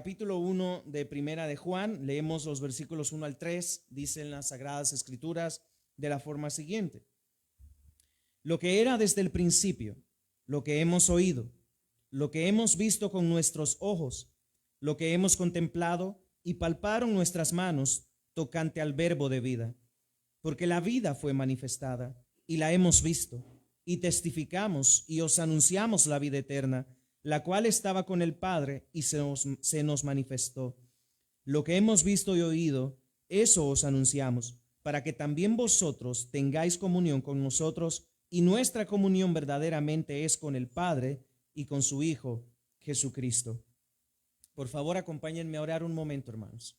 capítulo 1 de Primera de Juan, leemos los versículos 1 al 3, dicen las Sagradas Escrituras de la forma siguiente: lo que era desde el principio, lo que hemos oído, lo que hemos visto con nuestros ojos, lo que hemos contemplado y palparon nuestras manos tocante al verbo de vida. Porque la vida fue manifestada y la hemos visto y testificamos y os anunciamos la vida eterna, la cual estaba con el Padre y se nos manifestó. Lo que hemos visto y oído, eso os anunciamos, para que también vosotros tengáis comunión con nosotros, y nuestra comunión verdaderamente es con el Padre y con su Hijo Jesucristo. Por favor, acompáñenme a orar un momento, hermanos.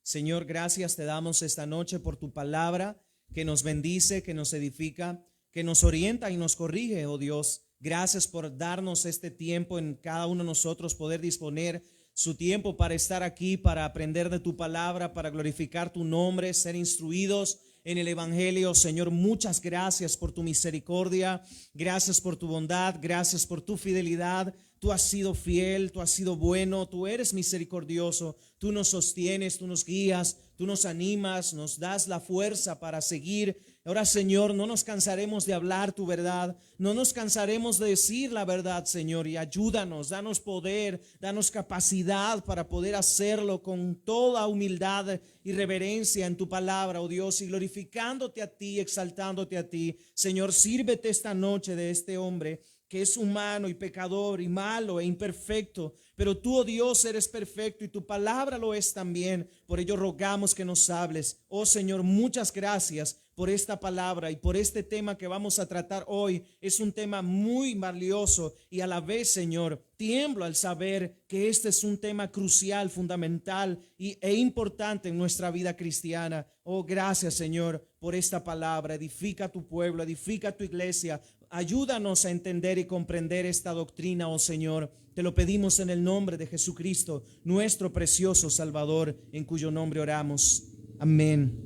Señor, gracias te damos esta noche por tu palabra que nos bendice, que nos edifica, que nos orienta y nos corrige, oh Dios. Gracias por darnos este tiempo en cada uno de nosotros, poder disponer su tiempo para estar aquí, para aprender de tu palabra, para glorificar tu nombre, ser instruidos en el Evangelio. Señor, muchas gracias por tu misericordia, gracias por tu bondad, gracias por tu fidelidad. Tú has sido fiel, tú has sido bueno, tú eres misericordioso, tú nos sostienes, tú nos guías, tú nos animas, nos das la fuerza para seguir. Ahora, Señor, no nos cansaremos de hablar tu verdad, no nos cansaremos de decir la verdad, Señor, y ayúdanos, danos poder, danos capacidad para poder hacerlo con toda humildad y reverencia en tu palabra, oh Dios, y glorificándote a ti, exaltándote a ti. Señor, sírvete esta noche de este hombre que es humano y pecador y malo e imperfecto, pero tú, oh Dios, eres perfecto y tu palabra lo es también. Por ello rogamos que nos hables. Oh Señor, muchas gracias por esta palabra y por este tema que vamos a tratar hoy. Es un tema muy valioso y a la vez, Señor, tiemblo al saber que este es un tema crucial, fundamental e importante en nuestra vida cristiana. Oh, gracias, Señor, por esta palabra. Edifica tu pueblo, edifica tu iglesia. Ayúdanos a entender y comprender esta doctrina, oh Señor. Te lo pedimos en el nombre de Jesucristo, nuestro precioso Salvador, en cuyo nombre oramos. Amén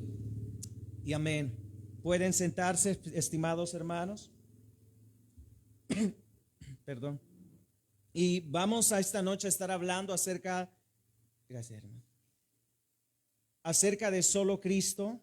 y amén. Pueden sentarse, estimados hermanos. Perdón. Y vamos a esta noche a estar hablando acerca, gracias hermano, acerca de solo Cristo.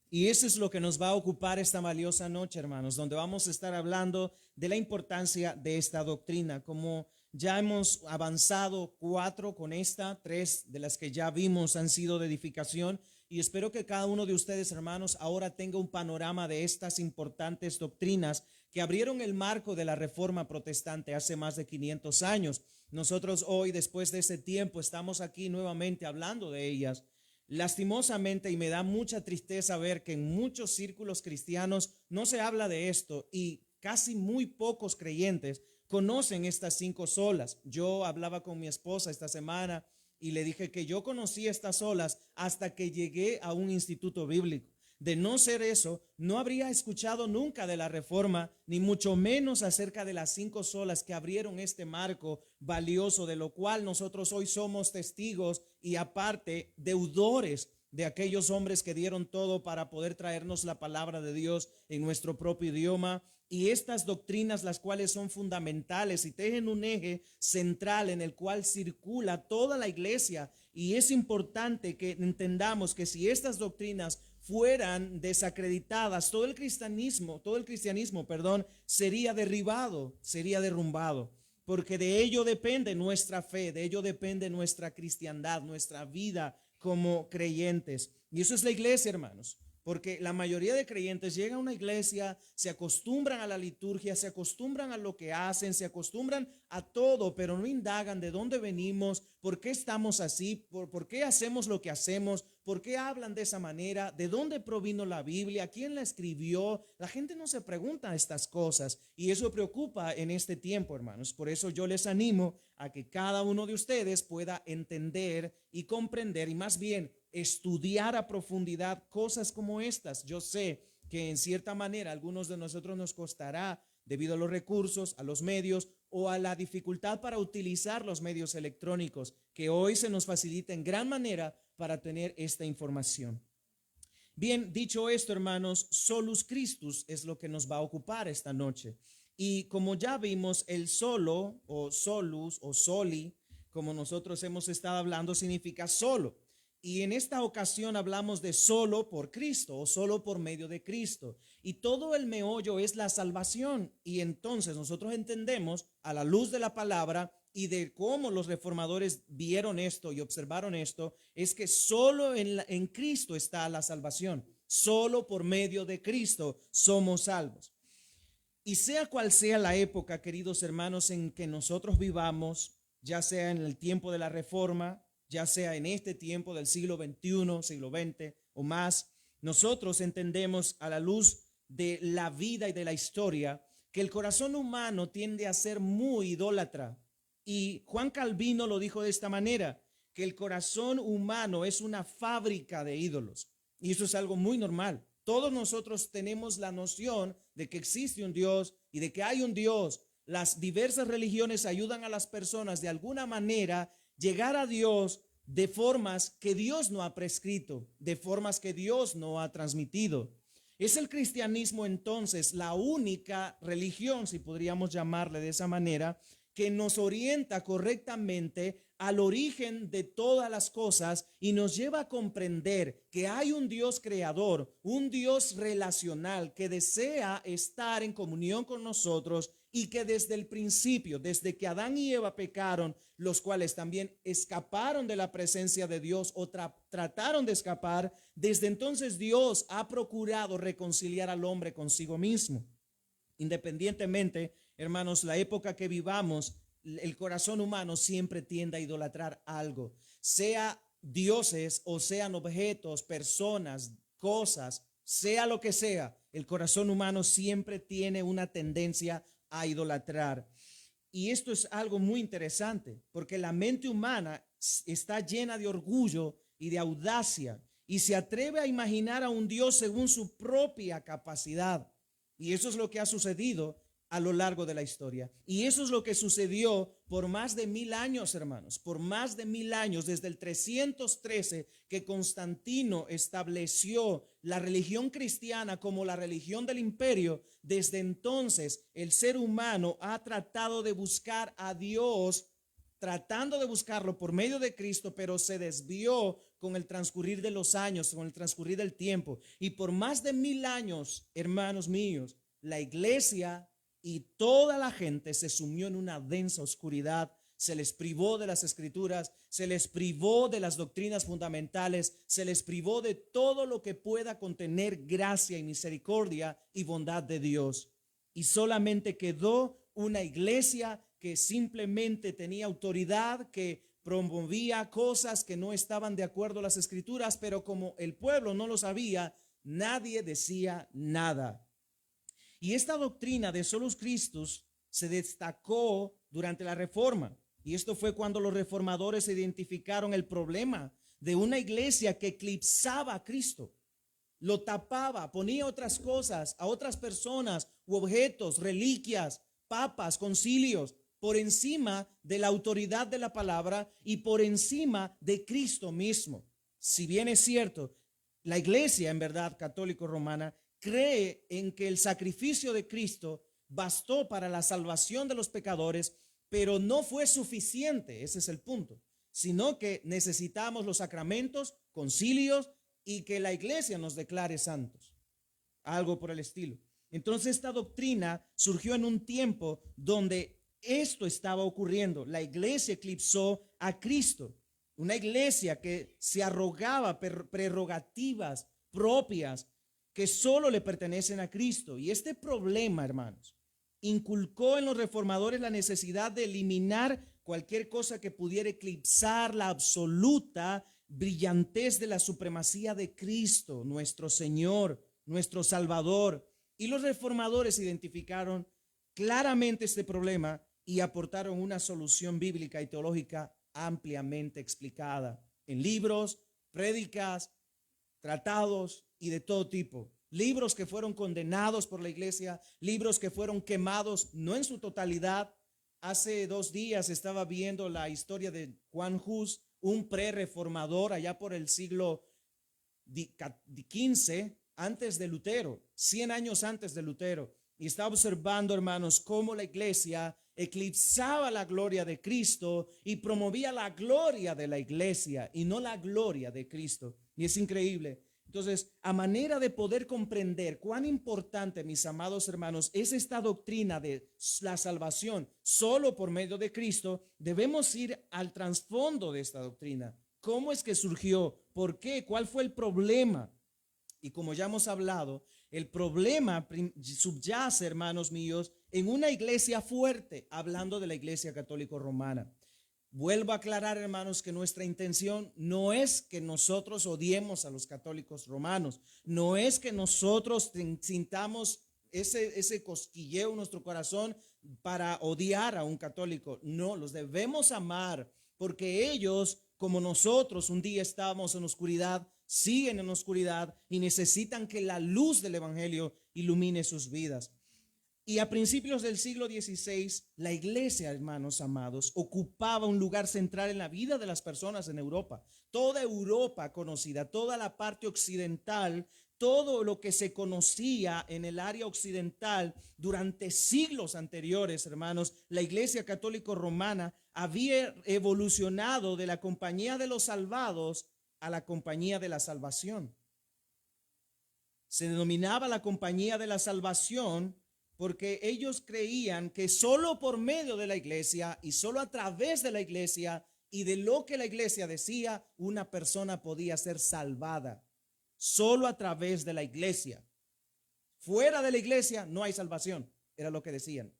Y eso es lo que nos va a ocupar esta valiosa noche, hermanos, donde vamos a estar hablando de la importancia de esta doctrina. Como ya hemos avanzado 4 con esta, 3 de las que ya vimos han sido de edificación. Y espero que cada uno de ustedes, hermanos, ahora tenga un panorama de estas importantes doctrinas que abrieron el marco de la Reforma Protestante hace más de 500 años. Nosotros hoy, después de ese tiempo, estamos aquí nuevamente hablando de ellas. Lastimosamente, y me da mucha tristeza ver que en muchos círculos cristianos no se habla de esto y casi muy pocos creyentes conocen estas 5 solas. Yo hablaba con mi esposa esta semana y le dije que yo conocí estas solas hasta que llegué a un instituto bíblico. De no ser eso, no habría escuchado nunca de la Reforma, ni mucho menos acerca de las 5 solas que abrieron este marco valioso, de lo cual nosotros hoy somos testigos y aparte deudores de aquellos hombres que dieron todo para poder traernos la palabra de Dios en nuestro propio idioma. Y estas doctrinas, las cuales son fundamentales y tienen un eje central en el cual circula toda la iglesia. Y es importante que entendamos que si estas doctrinas fueran desacreditadas, todo el cristianismo, sería derribado, sería derrumbado, porque de ello depende nuestra fe, de ello depende nuestra cristiandad, nuestra vida como creyentes. Y eso es la iglesia, hermanos. Porque la mayoría de creyentes llegan a una iglesia, se acostumbran a la liturgia, se acostumbran a lo que hacen, se acostumbran a todo, pero no indagan de dónde venimos, por qué estamos así, por qué hacemos lo que hacemos, por qué hablan de esa manera, de dónde provino la Biblia, quién la escribió. La gente no se pregunta estas cosas y eso preocupa en este tiempo, hermanos. Por eso yo les animo a que cada uno de ustedes pueda entender y comprender y más bien estudiar a profundidad cosas como estas. Yo sé que en cierta manera a algunos de nosotros nos costará debido a los recursos, a los medios o a la dificultad para utilizar los medios electrónicos que hoy se nos facilita en gran manera para tener esta información. Bien, dicho esto, hermanos, solus Christus es lo que nos va a ocupar esta noche. Y como ya vimos, el solo o solus o soli como nosotros hemos estado hablando, significa solo. Y en esta ocasión hablamos de solo por Cristo o solo por medio de Cristo. Y todo el meollo es la salvación. Y entonces nosotros entendemos a la luz de la palabra y de cómo los reformadores vieron esto y observaron esto, es que solo en Cristo está la salvación. Solo por medio de Cristo somos salvos. Y sea cual sea la época, queridos hermanos, en que nosotros vivamos, ya sea en el tiempo de la Reforma, ya sea en este tiempo del siglo XXI, siglo XX o más, nosotros entendemos a la luz de la vida y de la historia que el corazón humano tiende a ser muy idólatra. Y Juan Calvino lo dijo de esta manera, que el corazón humano es una fábrica de ídolos. Y eso es algo muy normal. Todos nosotros tenemos la noción de que existe un Dios y de que hay un Dios. Las diversas religiones ayudan a las personas de alguna manera llegar a Dios de formas que Dios no ha prescrito, de formas que Dios no ha transmitido. ¿Es el cristianismo entonces la única religión, si podríamos llamarle de esa manera, que nos orienta correctamente al origen de todas las cosas y nos lleva a comprender que hay un Dios creador, un Dios relacional que desea estar en comunión con nosotros y que desde el principio, desde que Adán y Eva pecaron, los cuales también escaparon de la presencia de Dios o trataron de escapar, desde entonces Dios ha procurado reconciliar al hombre consigo mismo. Independientemente, hermanos, la época que vivamos, el corazón humano siempre tiende a idolatrar algo, sea dioses o sean objetos, personas, cosas, sea lo que sea. El corazón humano siempre tiene una tendencia a idolatrar. Y esto es algo muy interesante, porque la mente humana está llena de orgullo y de audacia y se atreve a imaginar a un Dios según su propia capacidad. Y eso es lo que ha sucedido a lo largo de la historia. Y eso es lo que sucedió por más de 1000 años, hermanos, por más de 1000 años, desde el 313 que Constantino estableció la religión cristiana como la religión del imperio. Desde entonces el ser humano ha tratado de buscar a Dios, tratando de buscarlo por medio de Cristo, pero se desvió con el transcurrir de los años, con el transcurrir del tiempo. Y por más de 1000 años, hermanos míos, la iglesia y toda la gente se sumió en una densa oscuridad. Se les privó de las escrituras, se les privó de las doctrinas fundamentales, se les privó de todo lo que pueda contener gracia y misericordia y bondad de Dios. Y solamente quedó una iglesia que simplemente tenía autoridad, que promovía cosas que no estaban de acuerdo a las escrituras, pero como el pueblo no lo sabía, nadie decía nada. Y esta doctrina de solus Christus se destacó durante la Reforma. Y esto fue cuando los reformadores identificaron el problema de una iglesia que eclipsaba a Cristo, lo tapaba, ponía otras cosas, a otras personas u objetos, reliquias, papas, concilios, por encima de la autoridad de la palabra y por encima de Cristo mismo. Si bien es cierto, la iglesia en verdad católico romana cree en que el sacrificio de Cristo bastó para la salvación de los pecadores, pero no fue suficiente, ese es el punto, sino que necesitamos los sacramentos, concilios y que la iglesia nos declare santos, algo por el estilo. Entonces esta doctrina surgió en un tiempo donde esto estaba ocurriendo. La iglesia eclipsó a Cristo, una iglesia que se arrogaba prerrogativas propias que solo le pertenecen a Cristo. Y este problema, hermanos, inculcó en los reformadores la necesidad de eliminar cualquier cosa que pudiera eclipsar la absoluta brillantez de la supremacía de Cristo, nuestro Señor, nuestro Salvador. Y los reformadores identificaron claramente este problema y aportaron una solución bíblica y teológica ampliamente explicada en libros, prédicas, tratados y de todo tipo. Libros que fueron condenados por la iglesia, libros que fueron quemados, no en su totalidad. Hace 2 días estaba viendo la historia de Juan Hus, un pre-reformador allá por el siglo XV, antes de Lutero, 100 años antes de Lutero. y estaba observando, hermanos, cómo la iglesia eclipsaba la gloria de Cristo y promovía la gloria de la iglesia y no la gloria de Cristo. Y es increíble. Entonces, a manera de poder comprender cuán importante, mis amados hermanos, es esta doctrina de la salvación solo por medio de Cristo, debemos ir al trasfondo de esta doctrina. ¿Cómo es que surgió? ¿Por qué? ¿Cuál fue el problema? Y como ya hemos hablado, el problema subyace, hermanos míos, en una iglesia fuerte, hablando de la Iglesia Católica Romana. Vuelvo a aclarar, hermanos, que nuestra intención no es que nosotros odiemos a los católicos romanos, no es que nosotros sintamos ese cosquilleo en nuestro corazón para odiar a un católico. No, los debemos amar porque ellos, como nosotros, un día estábamos en oscuridad, siguen en oscuridad y necesitan que la luz del evangelio ilumine sus vidas. Y a principios del siglo XVI, la iglesia, hermanos amados, ocupaba un lugar central en la vida de las personas en Europa. Toda Europa conocida, toda la parte occidental, todo lo que se conocía en el área occidental durante siglos anteriores, hermanos, la Iglesia Católica Romana había evolucionado de la compañía de los salvados a la compañía de la salvación. Se denominaba la compañía de la salvación porque ellos creían que solo por medio de la iglesia y solo a través de la iglesia y de lo que la iglesia decía, una persona podía ser salvada. Solo a través de la iglesia. Fuera de la iglesia no hay salvación, era lo que decían.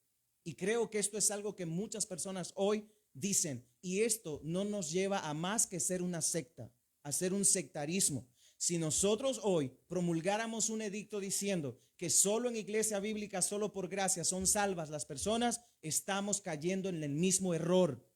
Y creo que esto es algo que muchas personas hoy dicen, y esto no nos lleva a más que ser una secta, a ser un sectarismo. Si nosotros hoy promulgáramos un edicto diciendo que solo en iglesia bíblica, solo por gracia son salvas las personas, estamos cayendo en el mismo error,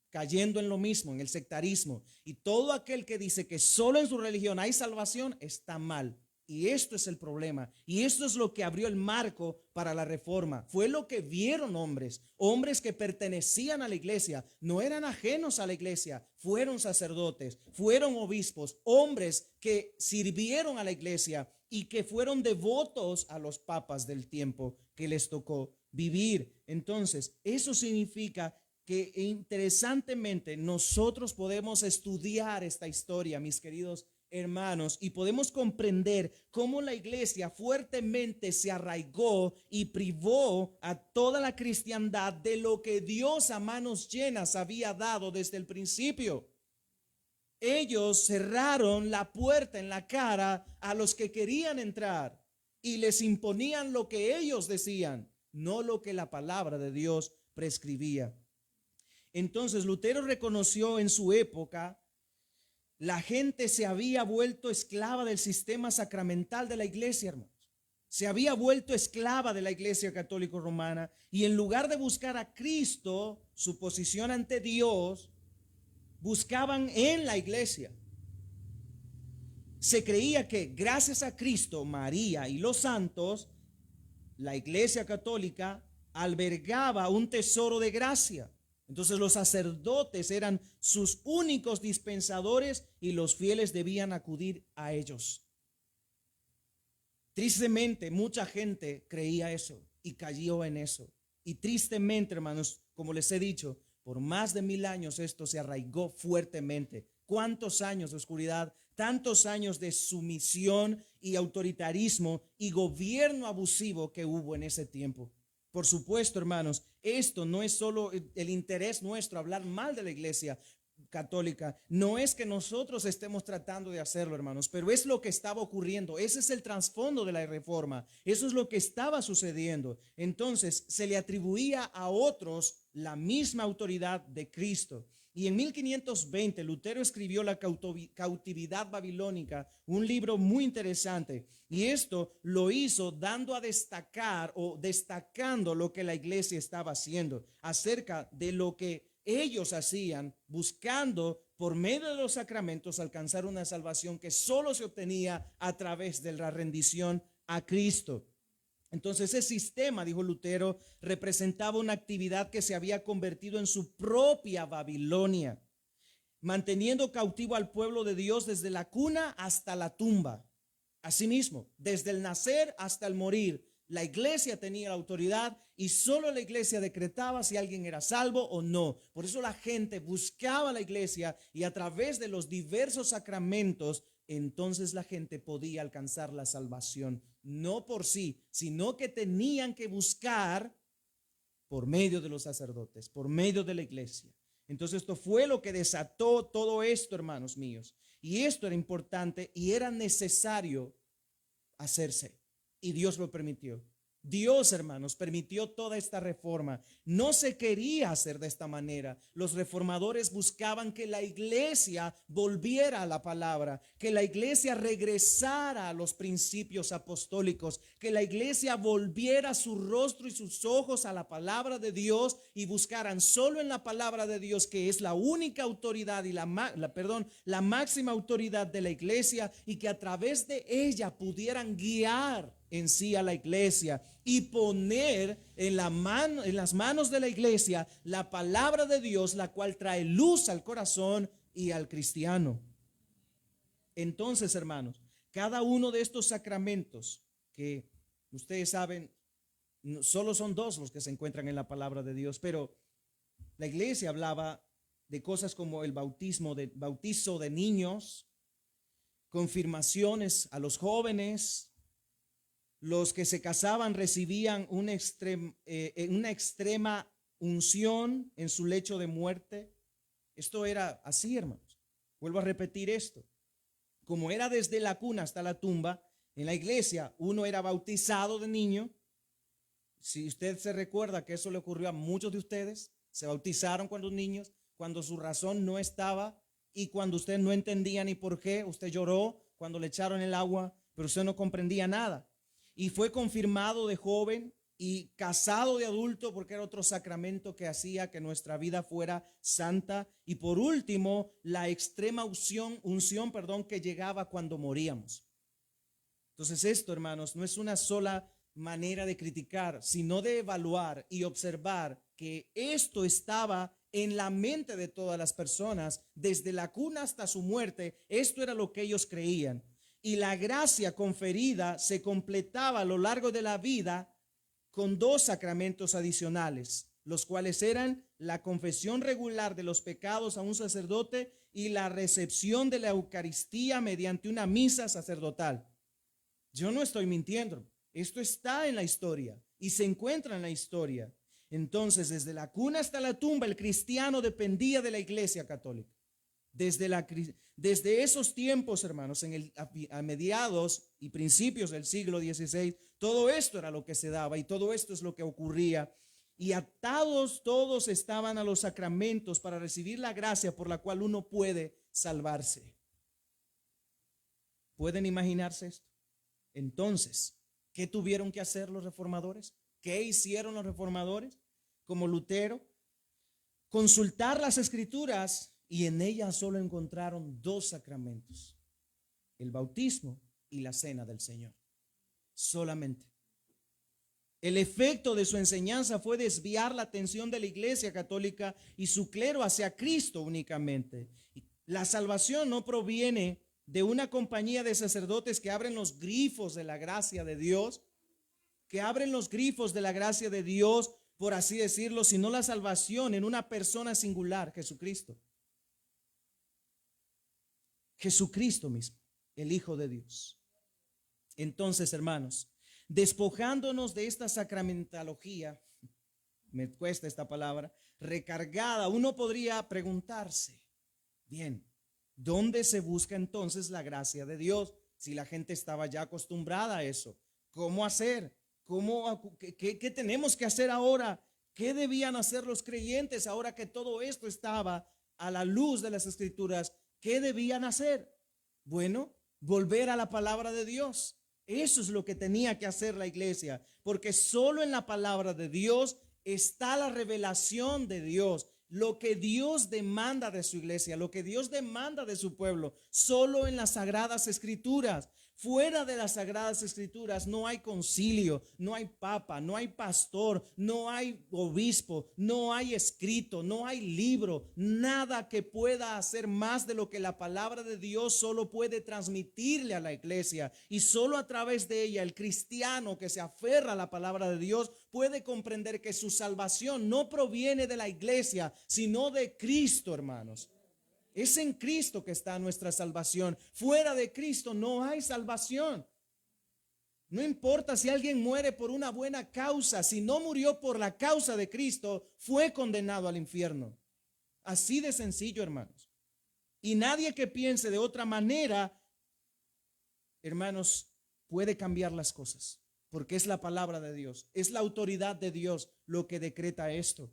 cayendo en lo mismo, en el sectarismo. Y todo aquel que dice que solo en su religión hay salvación está mal. Y esto es el problema. Y esto es lo que abrió el marco para la reforma. Fue lo que vieron hombres que pertenecían a la iglesia, no eran ajenos a la iglesia, fueron sacerdotes, fueron obispos, hombres que sirvieron a la iglesia y que fueron devotos a los papas del tiempo que les tocó vivir. Entonces, eso significa que interesantemente nosotros podemos estudiar esta historia, mis queridos hermanos, y podemos comprender cómo la iglesia fuertemente se arraigó y privó a toda la cristiandad de lo que Dios a manos llenas había dado desde el principio. Ellos cerraron la puerta en la cara a los que querían entrar y les imponían lo que ellos decían, no lo que la palabra de Dios prescribía. Entonces Lutero reconoció en su época la gente se había vuelto esclava del sistema sacramental de la iglesia, hermanos. Se había vuelto esclava de la iglesia católica romana y en lugar de buscar a Cristo, su posición ante Dios, buscaban en la iglesia. Se creía que gracias a Cristo, María y los santos, la iglesia católica albergaba un tesoro de gracia. Entonces los sacerdotes eran sus únicos dispensadores y los fieles debían acudir a ellos. Tristemente, mucha gente creía eso y cayó en eso. Y tristemente, hermanos, como les he dicho, por más de 1000 años esto se arraigó fuertemente. ¿Cuántos años de oscuridad? Tantos años de sumisión y autoritarismo y gobierno abusivo que hubo en ese tiempo. Por supuesto, hermanos, esto no es solo el interés nuestro hablar mal de la iglesia católica. No es que nosotros estemos tratando de hacerlo, hermanos, pero es lo que estaba ocurriendo. Ese es el trasfondo de la reforma. Eso es lo que estaba sucediendo. Entonces, se le atribuía a otros la misma autoridad de Cristo. Y en 1520 Lutero escribió La cautividad babilónica, un libro muy interesante. Y esto lo hizo dando a destacar o destacando lo que la iglesia estaba haciendo acerca de lo que ellos hacían, buscando por medio de los sacramentos alcanzar una salvación que solo se obtenía a través de la rendición a Cristo. Entonces ese sistema, dijo Lutero, representaba una actividad que se había convertido en su propia Babilonia, manteniendo cautivo al pueblo de Dios desde la cuna hasta la tumba. Asimismo, desde el nacer hasta el morir, La iglesia tenía la autoridad y solo la iglesia decretaba si alguien era salvo o no. Por eso la gente buscaba la iglesia y a través de los diversos sacramentos, entonces la gente podía alcanzar la salvación. No por sí, sino que tenían que buscar por medio de los sacerdotes, por medio de la iglesia. Entonces esto fue lo que desató todo esto, hermanos míos. Y esto era importante y era necesario hacerse. Y Dios lo permitió. Dios, hermanos, permitió toda esta reforma. No se quería hacer de esta manera. Los reformadores buscaban que la iglesia volviera a la palabra, que la iglesia regresara a los principios apostólicos, que la iglesia volviera su rostro y sus ojos a la palabra de Dios y buscaran solo en la palabra de Dios, que es la única autoridad y la máxima autoridad de la iglesia, y que a través de ella pudieran guiar en sí a la iglesia y poner en las manos de la iglesia la palabra de Dios, la cual trae luz al corazón y al cristiano. Entonces, hermanos, cada uno de estos sacramentos, que ustedes saben, solo son dos los que se encuentran en la palabra de Dios, pero la iglesia hablaba de cosas como el bautizo de niños, confirmaciones a los jóvenes. Los que se casaban recibían una extrema unción en su lecho de muerte. Esto era así, hermanos. Vuelvo a repetir esto. Como era desde la cuna hasta la tumba, en la iglesia uno era bautizado de niño. Si usted se recuerda que eso le ocurrió a muchos de ustedes, se bautizaron cuando niños, cuando su razón no estaba y cuando usted no entendía ni por qué. Usted lloró cuando le echaron el agua, pero usted no comprendía nada. Y fue confirmado de joven y casado de adulto, porque era otro sacramento que hacía que nuestra vida fuera santa. Y por último, la extrema unción, que llegaba cuando moríamos. Entonces esto, hermanos, no es una sola manera de criticar, sino de evaluar y observar que esto estaba en la mente de todas las personas, desde la cuna hasta su muerte. Esto era lo que ellos creían. Y la gracia conferida se completaba a lo largo de la vida con dos sacramentos adicionales, los cuales eran la confesión regular de los pecados a un sacerdote y la recepción de la Eucaristía mediante una misa sacerdotal. Yo no estoy mintiendo, esto está en la historia y se encuentra en la historia. Entonces, desde la cuna hasta la tumba, el cristiano dependía de la iglesia católica. Desde esos tiempos, hermanos, a mediados y principios del siglo XVI, todo esto era lo que se daba y todo esto es lo que ocurría. Y atados todos estaban a los sacramentos para recibir la gracia por la cual uno puede salvarse. ¿Pueden imaginarse esto? Entonces, ¿qué tuvieron que hacer los reformadores? ¿Qué hicieron los reformadores? Como Lutero, consultar las escrituras. Y en ella solo encontraron dos sacramentos: el bautismo y la cena del Señor. Solamente. El efecto de su enseñanza fue desviar la atención de la iglesia católica y su clero hacia Cristo únicamente. La salvación no proviene de una compañía de sacerdotes que abren los grifos de la gracia de Dios, por así decirlo, sino la salvación en una persona singular, Jesucristo. Jesucristo mismo, el Hijo de Dios. Entonces, hermanos, despojándonos de esta sacramentalogía, me cuesta esta palabra, recargada, uno podría preguntarse, bien, ¿dónde se busca entonces la gracia de Dios? Si la gente estaba ya acostumbrada a eso, ¿cómo hacer? ¿Qué tenemos que hacer ahora? ¿Qué debían hacer los creyentes ahora que todo esto estaba a la luz de las Escrituras? ¿Qué debían hacer? Bueno, volver a la palabra de Dios. Eso es lo que tenía que hacer la iglesia, porque solo en la palabra de Dios está la revelación de Dios, lo que Dios demanda de su iglesia, lo que Dios demanda de su pueblo, solo en las sagradas escrituras. Fuera de las Sagradas Escrituras no hay concilio, no hay papa, no hay pastor, no hay obispo, no hay escrito, no hay libro, nada que pueda hacer más de lo que la palabra de Dios solo puede transmitirle a la iglesia. Y solo a través de ella el cristiano que se aferra a la palabra de Dios puede comprender que su salvación no proviene de la iglesia, sino de Cristo, hermanos. Es en Cristo que está nuestra salvación. Fuera de Cristo no hay salvación. No importa si alguien muere por una buena causa, si no murió por la causa de Cristo, fue condenado al infierno. Así de sencillo, hermanos. Y nadie que piense de otra manera, hermanos, puede cambiar las cosas, porque es la palabra de Dios, es la autoridad de Dios lo que decreta esto.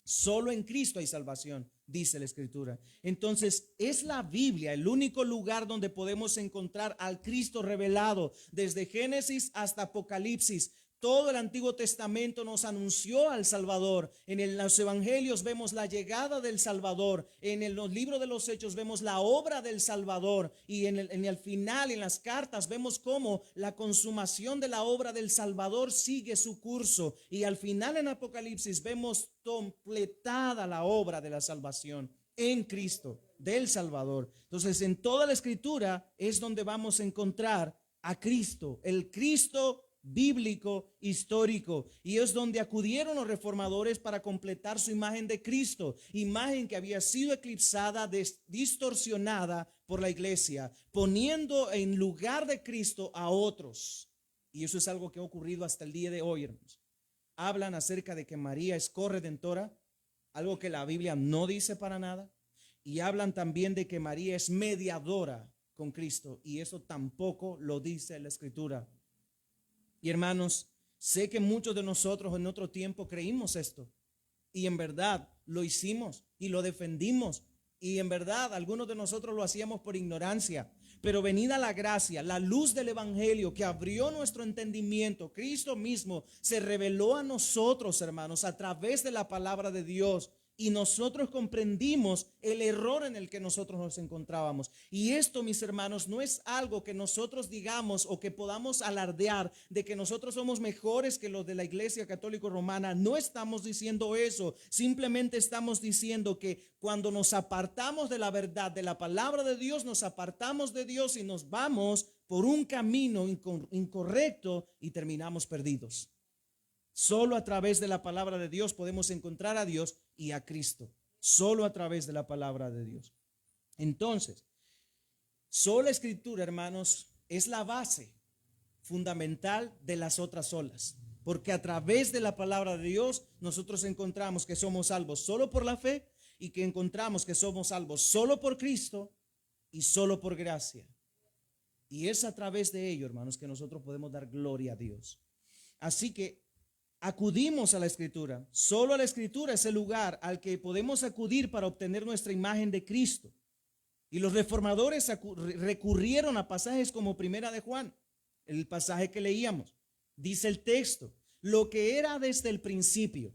Solo en Cristo hay salvación, dice la Escritura. Entonces, es la Biblia el único lugar donde podemos encontrar al Cristo revelado. Desde Génesis hasta Apocalipsis, todo el Antiguo Testamento nos anunció al Salvador. En los evangelios vemos la llegada del Salvador. En los libros de los Hechos vemos la obra del Salvador. Y en el final, en las cartas, vemos cómo la consumación de la obra del Salvador sigue su curso. Y al final en Apocalipsis vemos completada la obra de la salvación en Cristo, del Salvador. Entonces, en toda la Escritura es donde vamos a encontrar a Cristo, el Cristo bíblico, histórico, y es donde acudieron los reformadores para completar su imagen de Cristo, imagen que había sido eclipsada, distorsionada por la iglesia, poniendo en lugar de Cristo a otros. Y eso es algo que ha ocurrido hasta el día de hoy, hermanos. Hablan acerca de que María es corredentora, algo que la Biblia no dice para nada, y hablan también de que María es mediadora con Cristo, y eso tampoco lo dice la Escritura. Y hermanos, sé que muchos de nosotros en otro tiempo creímos esto y en verdad lo hicimos y lo defendimos y en verdad algunos de nosotros lo hacíamos por ignorancia, pero venida la gracia, la luz del evangelio que abrió nuestro entendimiento, Cristo mismo se reveló a nosotros, hermanos, a través de la palabra de Dios. Y nosotros comprendimos el error en el que nosotros nos encontrábamos. Y esto, mis hermanos, no es algo que nosotros digamos o que podamos alardear de que nosotros somos mejores que los de la Iglesia Católica Romana. No estamos diciendo eso. Simplemente estamos diciendo que cuando nos apartamos de la verdad, de la palabra de Dios, nos apartamos de Dios y nos vamos por un camino incorrecto y terminamos perdidos. Solo a través de la palabra de Dios podemos encontrar a Dios y a Cristo. Solo a través de la palabra de Dios. Entonces, sola Escritura, hermanos, es la base fundamental de las otras solas. Porque a través de la palabra de Dios nosotros encontramos que somos salvos solo por la fe y que encontramos que somos salvos solo por Cristo y solo por gracia. Y es a través de ello, hermanos, que nosotros podemos dar gloria a Dios. Así que acudimos a la Escritura. Solo la Escritura es el lugar al que podemos acudir para obtener nuestra imagen de Cristo. Y los reformadores recurrieron a pasajes como Primera de Juan, el pasaje que leíamos. Dice el texto, lo que era desde el principio,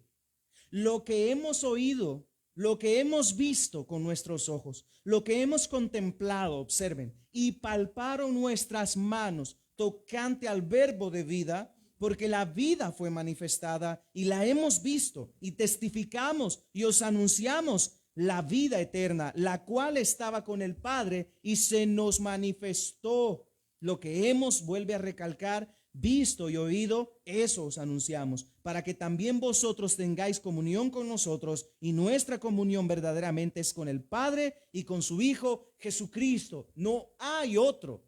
lo que hemos oído, lo que hemos visto con nuestros ojos, lo que hemos contemplado, observen, y palparon nuestras manos tocante al verbo de vida, porque la vida fue manifestada y la hemos visto y testificamos y os anunciamos la vida eterna, la cual estaba con el Padre y se nos manifestó. Lo que hemos, vuelve a recalcar, visto y oído, eso os anunciamos, para que también vosotros tengáis comunión con nosotros, y nuestra comunión verdaderamente es con el Padre y con su Hijo Jesucristo. No hay otro.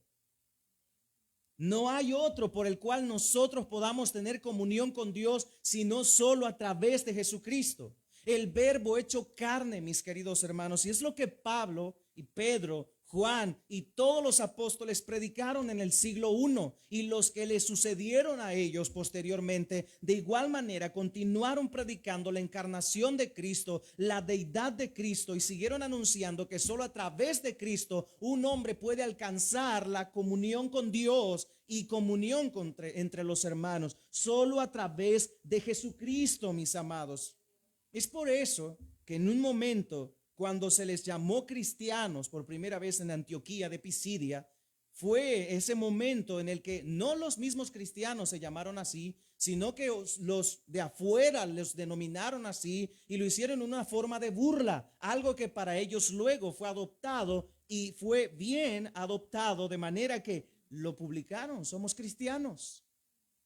No hay otro por el cual nosotros podamos tener comunión con Dios, sino solo a través de Jesucristo. El verbo hecho carne, mis queridos hermanos, y es lo que Pablo y Pedro, Juan y todos los apóstoles predicaron en el siglo I, y los que le sucedieron a ellos posteriormente de igual manera continuaron predicando la encarnación de Cristo, la deidad de Cristo, y siguieron anunciando que solo a través de Cristo un hombre puede alcanzar la comunión con Dios y comunión entre los hermanos, solo a través de Jesucristo, mis amados. Es por eso que en un momento, cuando se les llamó cristianos por primera vez en Antioquía de Pisidia, fue ese momento en el que no los mismos cristianos se llamaron así, sino que los de afuera los denominaron así y lo hicieron en una forma de burla, algo que para ellos luego fue adoptado y fue bien adoptado, de manera que lo publicaron: somos cristianos.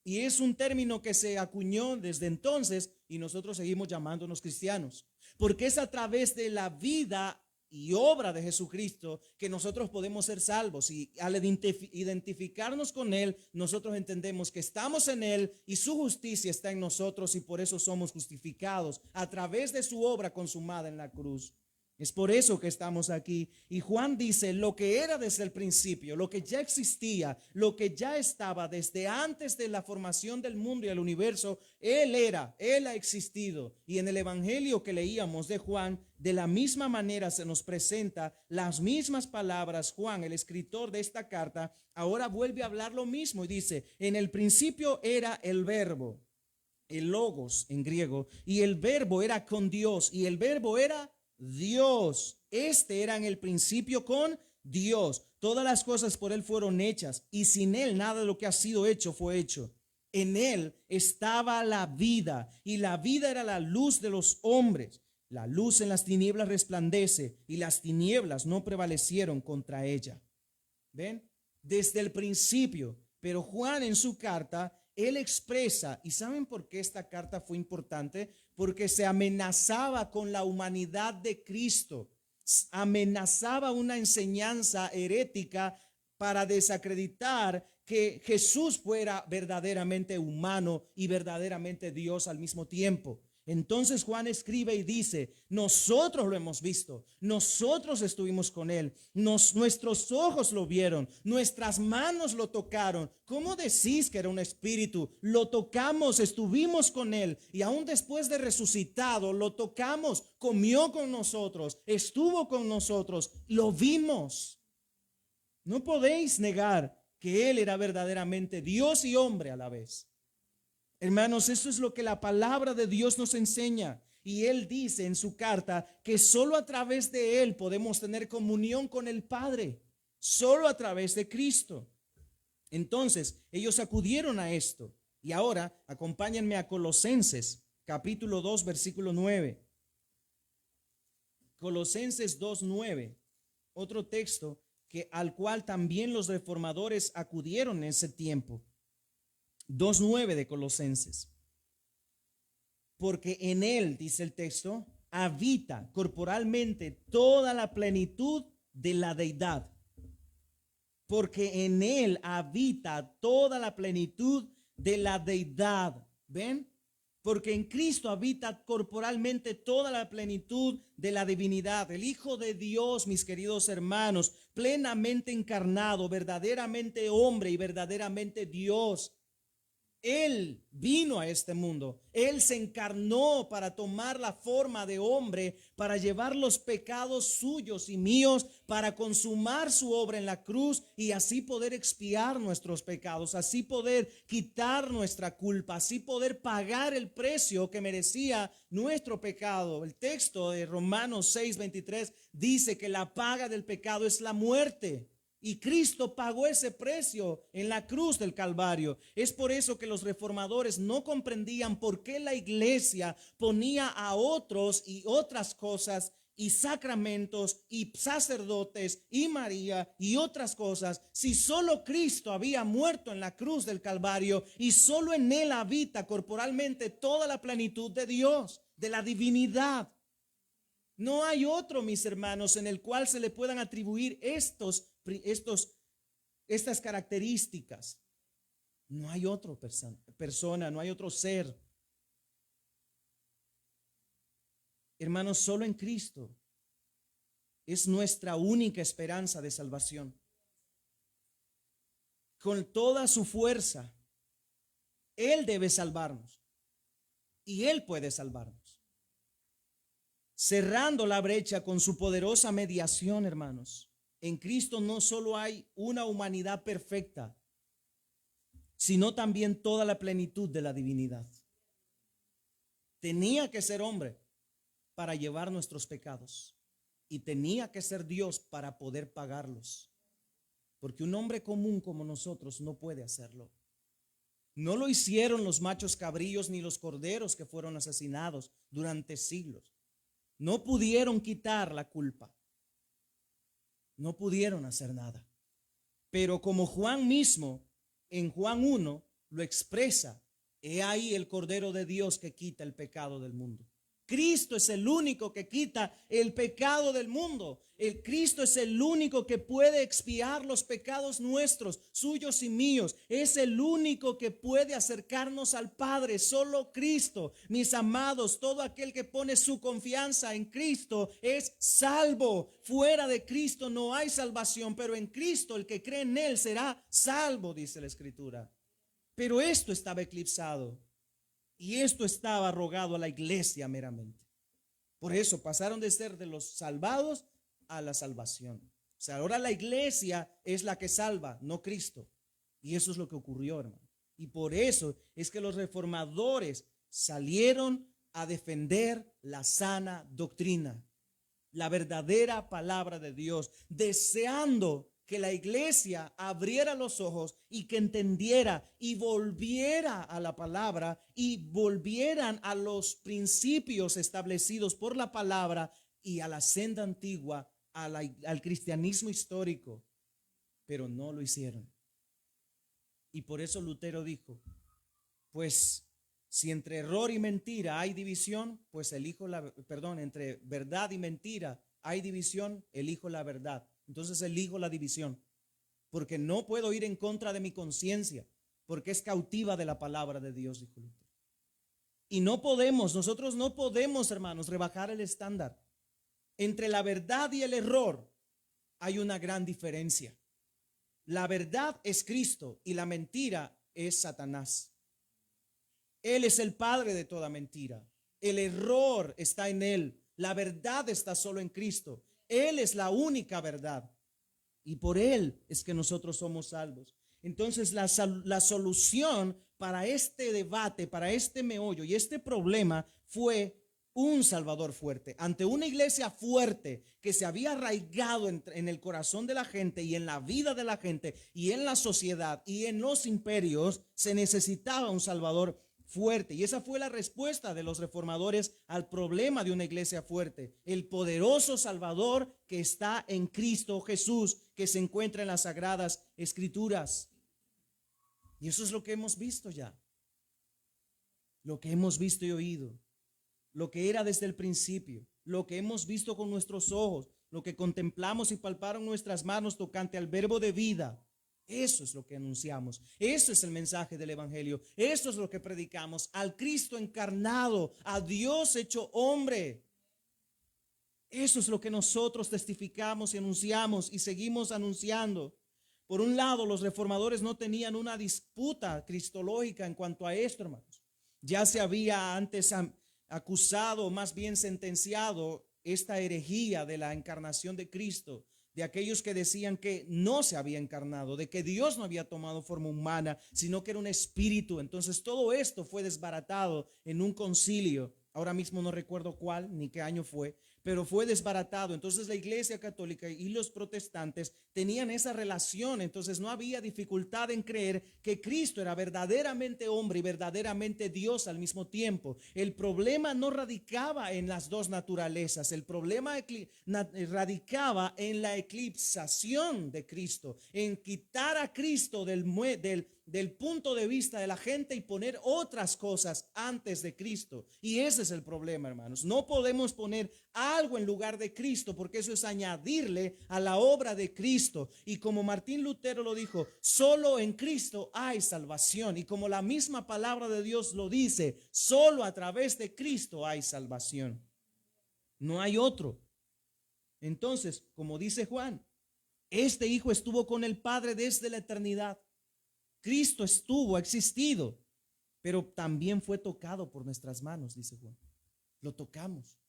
Y es un término que se acuñó desde entonces y nosotros seguimos llamándonos cristianos, porque es a través de la vida y obra de Jesucristo que nosotros podemos ser salvos, y al identificarnos con Él, nosotros entendemos que estamos en Él y su justicia está en nosotros, y por eso somos justificados a través de su obra consumada en la cruz. Es por eso que estamos aquí. Y Juan dice: lo que era desde el principio, lo que ya existía, lo que ya estaba desde antes de la formación del mundo y el universo, Él ha existido. Y en el evangelio que leíamos de Juan, de la misma manera se nos presenta las mismas palabras. Juan, el escritor de esta carta, ahora vuelve a hablar lo mismo y dice: en el principio era el verbo, el logos en griego, y el verbo era con Dios, y el verbo era Dios. Este era en el principio con Dios. Todas las cosas por Él fueron hechas, y sin Él nada de lo que ha sido hecho fue hecho. En Él estaba la vida, y la vida era la luz de los hombres. La luz en las tinieblas resplandece, y las tinieblas no prevalecieron contra ella. ¿Ven? Desde el principio. Pero Juan en su carta, él expresa, ¿y saben por qué esta carta fue importante? Porque se amenazaba con la humanidad de Cristo, amenazaba una enseñanza herética para desacreditar que Jesús fuera verdaderamente humano y verdaderamente Dios al mismo tiempo. Entonces Juan escribe y dice: nosotros lo hemos visto, nosotros estuvimos con Él, nuestros ojos lo vieron, nuestras manos lo tocaron. ¿Cómo decís que era un espíritu? Lo tocamos, estuvimos con Él, y aún después de resucitado lo tocamos, comió con nosotros, estuvo con nosotros, lo vimos. No podéis negar que Él era verdaderamente Dios y hombre a la vez. Hermanos, eso es lo que la palabra de Dios nos enseña. Y Él dice en su carta que solo a través de Él podemos tener comunión con el Padre, solo a través de Cristo. Entonces, ellos acudieron a esto. Y ahora, acompáñenme a Colosenses, capítulo 2, versículo 9. Colosenses 2:9, otro texto al cual también los reformadores acudieron en ese tiempo. 2:9 de Colosenses. Porque en Él, dice el texto, habita corporalmente toda la plenitud de la deidad. Porque en Él habita toda la plenitud de la deidad. ¿Ven? Porque en Cristo habita corporalmente toda la plenitud de la divinidad. El Hijo de Dios, mis queridos hermanos, plenamente encarnado, verdaderamente hombre y verdaderamente Dios. Él vino a este mundo, Él se encarnó para tomar la forma de hombre, para llevar los pecados suyos y míos, para consumar su obra en la cruz y así poder expiar nuestros pecados, así poder quitar nuestra culpa, así poder pagar el precio que merecía nuestro pecado. El texto de Romanos 6:23 dice que la paga del pecado es la muerte. Y Cristo pagó ese precio en la cruz del Calvario. Es por eso que los reformadores no comprendían por qué la iglesia ponía a otros y otras cosas y sacramentos y sacerdotes y María y otras cosas, si solo Cristo había muerto en la cruz del Calvario y solo en Él habita corporalmente toda la plenitud de Dios, de la divinidad. No hay otro, mis hermanos, en el cual se le puedan atribuir estas características. No hay otra persona, no hay otro ser. Hermanos, solo en Cristo es nuestra única esperanza de salvación. Con toda su fuerza, Él debe salvarnos y Él puede salvarnos, cerrando la brecha con su poderosa mediación. Hermanos, en Cristo no solo hay una humanidad perfecta, sino también toda la plenitud de la divinidad. Tenía que ser hombre para llevar nuestros pecados y tenía que ser Dios para poder pagarlos. porque un hombre común como nosotros no puede hacerlo. No lo hicieron los machos cabríos ni los corderos que fueron asesinados durante siglos. No pudieron quitar la culpa. No pudieron hacer nada. Pero como Juan mismo en Juan 1 lo expresa, he ahí el Cordero de Dios que quita el pecado del mundo. Cristo es el único que quita el pecado del mundo. El Cristo es el único que puede expiar los pecados nuestros, suyos y míos. Es el único que puede acercarnos al Padre, solo Cristo. Mis amados, todo aquel que pone su confianza en Cristo es salvo. Fuera de Cristo no hay salvación, pero en Cristo el que cree en Él será salvo, dice la Escritura. Pero esto estaba eclipsado. Y esto estaba rogado a la iglesia meramente. Por eso pasaron de ser de los salvados a la salvación. O sea, ahora la iglesia es la que salva, no Cristo. Y eso es lo que ocurrió, hermano. Y por eso es que los reformadores salieron a defender la sana doctrina, la verdadera palabra de Dios, deseando que la iglesia abriera los ojos y que entendiera y volviera a la palabra y volvieran a los principios establecidos por la palabra y a la senda antigua, al cristianismo histórico. Pero no lo hicieron. Y por eso Lutero dijo, pues si entre error y mentira hay división, pues entre verdad y mentira hay división, elijo la verdad. Entonces elijo la división, porque no puedo ir en contra de mi conciencia, porque es cautiva de la palabra de Dios, dijo Lutero. Y nosotros no podemos, hermanos, rebajar el estándar. Entre la verdad y el error hay una gran diferencia. La verdad es Cristo y la mentira es Satanás. Él es el padre de toda mentira. El error está en él. La verdad está solo en Cristo. Él es la única verdad y por Él es que nosotros somos salvos. Entonces la solución para este debate, para este meollo y este problema fue un Salvador fuerte. Ante una iglesia fuerte que se había arraigado en el corazón de la gente y en la vida de la gente y en la sociedad y en los imperios, se necesitaba un Salvador fuerte. Y esa fue la respuesta de los reformadores al problema de una iglesia fuerte. El poderoso Salvador que está en Cristo Jesús, que se encuentra en las Sagradas Escrituras. Y eso es lo que hemos visto ya. Lo que hemos visto y oído. Lo que era desde el principio. Lo que hemos visto con nuestros ojos. Lo que contemplamos y palparon nuestras manos tocante al verbo de vida. Eso es lo que anunciamos. Eso es el mensaje del evangelio. Eso es lo que predicamos. Al Cristo encarnado, a Dios hecho hombre. Eso es lo que nosotros testificamos y anunciamos y seguimos anunciando. Por un lado, los reformadores no tenían una disputa cristológica en cuanto a esto, hermanos. Ya se había antes acusado, más bien sentenciado, esta herejía de la encarnación de Cristo, de aquellos que decían que no se había encarnado, de que Dios no había tomado forma humana, sino que era un espíritu. Entonces todo esto fue desbaratado en un concilio. Ahora mismo no recuerdo cuál ni qué año fue, pero fue desbaratado. Entonces la Iglesia Católica y los protestantes tenían esa relación. Entonces no había dificultad en creer que Cristo era verdaderamente hombre y verdaderamente Dios al mismo tiempo. El problema no radicaba en las dos naturalezas. El problema radicaba en la eclipsación de Cristo, en quitar a Cristo del punto de vista de la gente y poner otras cosas antes de Cristo. Y ese es el problema, hermanos. No podemos poner algo en lugar de Cristo, porque eso es añadirle a la obra de Cristo. Y como Martín Lutero lo dijo, solo en Cristo hay salvación. Y como la misma palabra de Dios lo dice, solo a través de Cristo hay salvación. No hay otro. Entonces, como dice Juan, este Hijo estuvo con el Padre desde la eternidad. Cristo ha existido, pero también fue tocado por nuestras manos, dice Juan. Lo tocamos.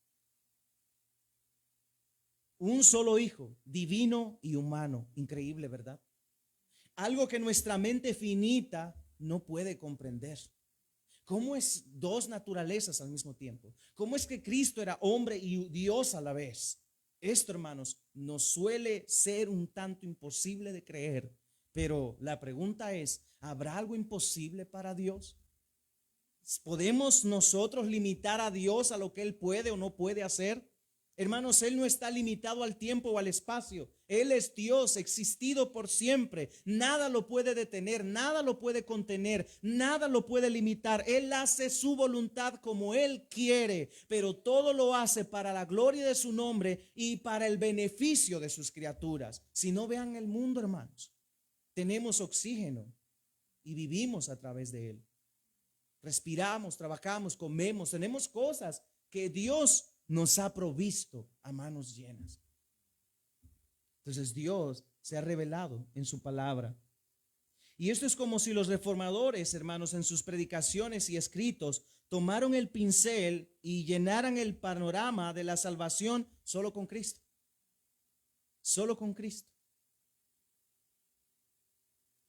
Un solo Hijo, divino y humano. Increíble, ¿verdad? Algo que nuestra mente finita no puede comprender. ¿Cómo es dos naturalezas al mismo tiempo? ¿Cómo es que Cristo era hombre y Dios a la vez? Esto, hermanos, nos suele ser un tanto imposible de creer, pero la pregunta es, ¿habrá algo imposible para Dios? ¿Podemos nosotros limitar a Dios a lo que Él puede o no puede hacer? Hermanos, Él no está limitado al tiempo o al espacio. Él es Dios, existido por siempre. Nada lo puede detener, nada lo puede contener, nada lo puede limitar. Él hace su voluntad como Él quiere, pero todo lo hace para la gloria de su nombre y para el beneficio de sus criaturas. Si no, vean el mundo, hermanos. Tenemos oxígeno y vivimos a través de Él. Respiramos, trabajamos, comemos, tenemos cosas que Dios nos ha provisto a manos llenas. Entonces Dios se ha revelado en su palabra. Y esto es como si los reformadores, hermanos, en sus predicaciones y escritos, tomaron el pincel y llenaran el panorama de la salvación solo con Cristo. Solo con Cristo.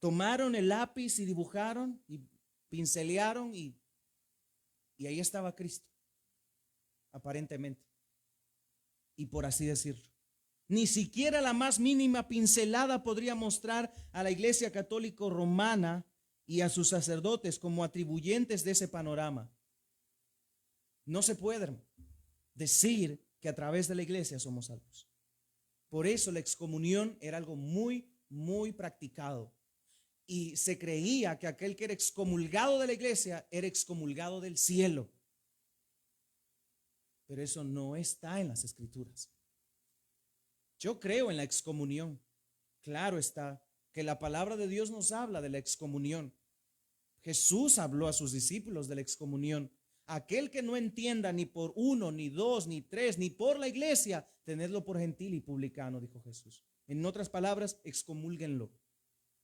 Tomaron el lápiz y dibujaron y pincelearon y ahí estaba Cristo, aparentemente, y por así decirlo. Ni siquiera la más mínima pincelada podría mostrar a la Iglesia Católica Romana y a sus sacerdotes como atribuyentes de ese panorama. No se puede decir que a través de la Iglesia somos salvos. Por eso la excomunión era algo muy, muy practicado. Y se creía que aquel que era excomulgado de la iglesia era excomulgado del cielo. Pero eso no está en las Escrituras. Yo creo en la excomunión. Claro está que la palabra de Dios nos habla de la excomunión. Jesús habló a sus discípulos de la excomunión. Aquel que no entienda ni por uno, ni dos, ni tres, ni por la iglesia, tenedlo por gentil y publicano, dijo Jesús. En otras palabras, excomúlguenlo.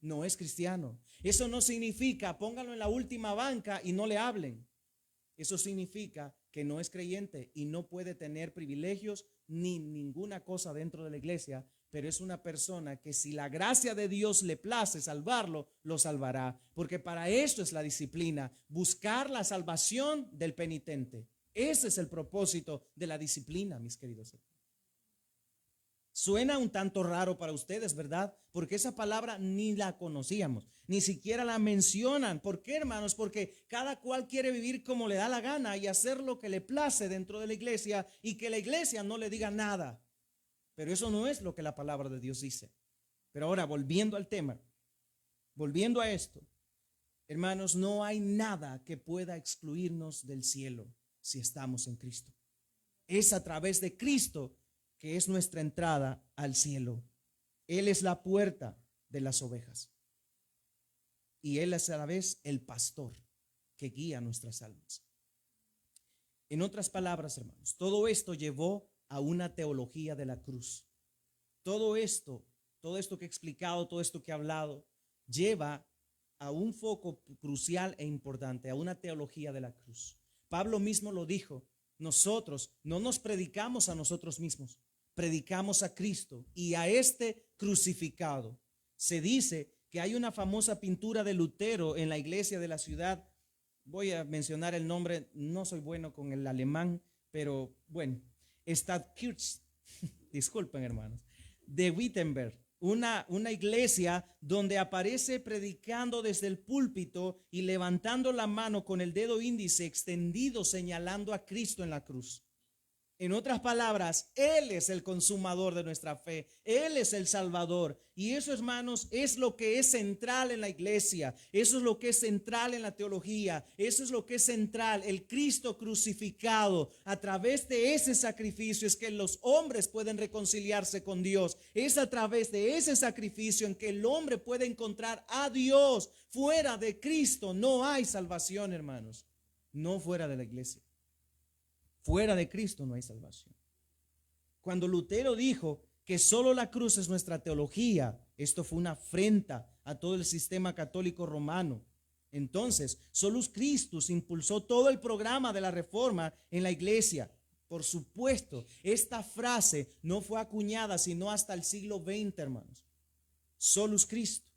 No es cristiano. Eso no significa pónganlo en la última banca y no le hablen. Eso significa que no es creyente y no puede tener privilegios ni ninguna cosa dentro de la iglesia, pero es una persona que si la gracia de Dios le place salvarlo, lo salvará. Porque para eso es la disciplina, buscar la salvación del penitente. Ese es el propósito de la disciplina, mis queridos hermanos. Suena un tanto raro para ustedes, ¿verdad? Porque esa palabra ni la conocíamos, ni siquiera la mencionan. ¿Por qué, hermanos? Porque cada cual quiere vivir como le da la gana y hacer lo que le place dentro de la iglesia y que la iglesia no le diga nada. Pero eso no es lo que la palabra de Dios dice. Pero ahora, volviendo al tema, volviendo a esto, hermanos, no hay nada que pueda excluirnos del cielo si estamos en Cristo. Es a través de Cristo que es nuestra entrada al cielo. Él es la puerta de las ovejas. Y Él es a la vez el pastor que guía nuestras almas. En otras palabras, hermanos, todo esto llevó a una teología de la cruz. Todo esto que he explicado, todo esto que he hablado, lleva a un foco crucial e importante, a una teología de la cruz. Pablo mismo lo dijo, nosotros no nos predicamos a nosotros mismos, predicamos a Cristo y a este crucificado. Se dice que hay una famosa pintura de Lutero en la iglesia de la ciudad. Voy a mencionar el nombre, no soy bueno con el alemán, pero bueno, Stadtkirche, disculpen hermanos, de Wittenberg. Una iglesia donde aparece predicando desde el púlpito y levantando la mano con el dedo índice extendido señalando a Cristo en la cruz. En otras palabras, Él es el consumador de nuestra fe. Él es el Salvador. Y eso, hermanos, es lo que es central en la iglesia. Eso es lo que es central en la teología. Eso es lo que es central, el Cristo crucificado. A través de ese sacrificio es que los hombres pueden reconciliarse con Dios. Es a través de ese sacrificio en que el hombre puede encontrar a Dios. Fuera de Cristo no hay salvación, hermanos. No fuera de la iglesia. Fuera de Cristo no hay salvación. Cuando Lutero dijo que solo la cruz es nuestra teología, esto fue una afrenta a todo el sistema católico romano. Entonces, Solus Christus impulsó todo el programa de la reforma en la iglesia. Por supuesto, esta frase no fue acuñada sino hasta el siglo XX, hermanos. Solus Christus,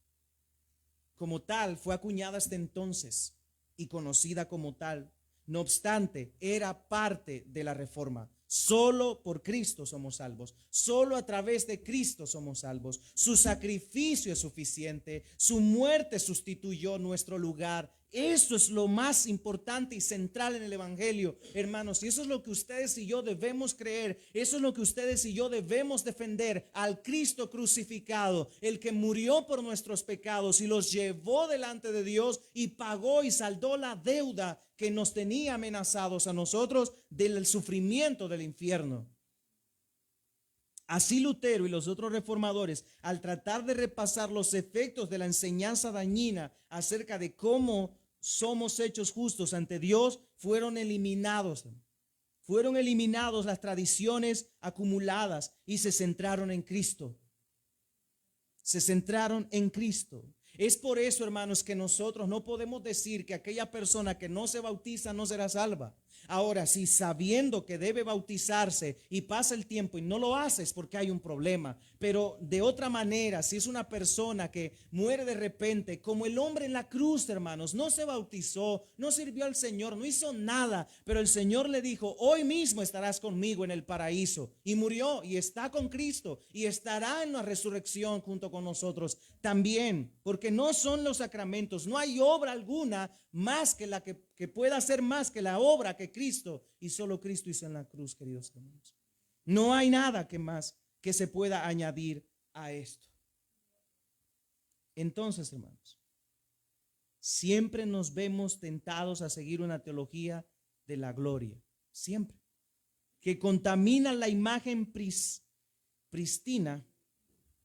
como tal, fue acuñada hasta entonces y conocida como tal. No obstante, era parte de la reforma. Solo por Cristo somos salvos. Solo a través de Cristo somos salvos. Su sacrificio es suficiente. Su muerte sustituyó nuestro lugar. Eso es lo más importante y central en el Evangelio, hermanos. Y eso es lo que ustedes y yo debemos creer. Eso es lo que ustedes y yo debemos defender. Al Cristo crucificado, el que murió por nuestros pecados y los llevó delante de Dios y pagó y saldó la deuda que nos tenía amenazados a nosotros del sufrimiento del infierno. Así Lutero y los otros reformadores, al tratar de repasar los efectos de la enseñanza dañina acerca de cómo somos hechos justos ante Dios, fueron eliminados. Fueron eliminados las tradiciones acumuladas y se centraron en Cristo. Se centraron en Cristo. Es por eso, hermanos, que nosotros no podemos decir que aquella persona que no se bautiza no será salva. Ahora, si sabiendo que debe bautizarse y pasa el tiempo y no lo hace, es porque hay un problema. Pero de otra manera, si es una persona que muere de repente, como el hombre en la cruz, hermanos, no se bautizó, no sirvió al Señor, no hizo nada, pero el Señor le dijo: hoy mismo estarás conmigo en el paraíso. Y murió y está con Cristo y estará en la resurrección junto con nosotros también, porque no son los sacramentos, no hay obra alguna más que la que pueda hacer más que la obra que Cristo y solo Cristo hizo en la cruz, queridos hermanos. No hay nada que más que se pueda añadir a esto. Entonces, hermanos, siempre nos vemos tentados a seguir una teología de la gloria, siempre, que contamina la imagen pristina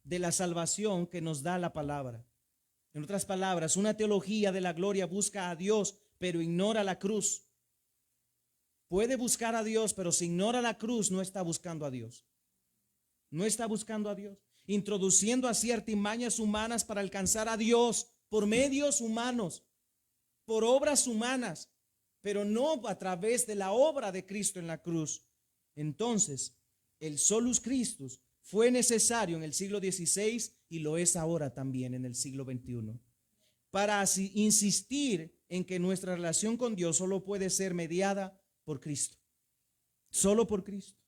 de la salvación que nos da la palabra. En otras palabras, una teología de la gloria busca a Dios, pero ignora la cruz. Puede buscar a Dios, pero si ignora la cruz, no está buscando a Dios. No está buscando a Dios. Introduciendo así artimañas humanas para alcanzar a Dios por medios humanos, por obras humanas, pero no a través de la obra de Cristo en la cruz. Entonces, el solus Christus fue necesario en el siglo XVI y lo es ahora también en el siglo XXI. Para insistir en que nuestra relación con Dios solo puede ser mediada por Cristo. Solo por Cristo.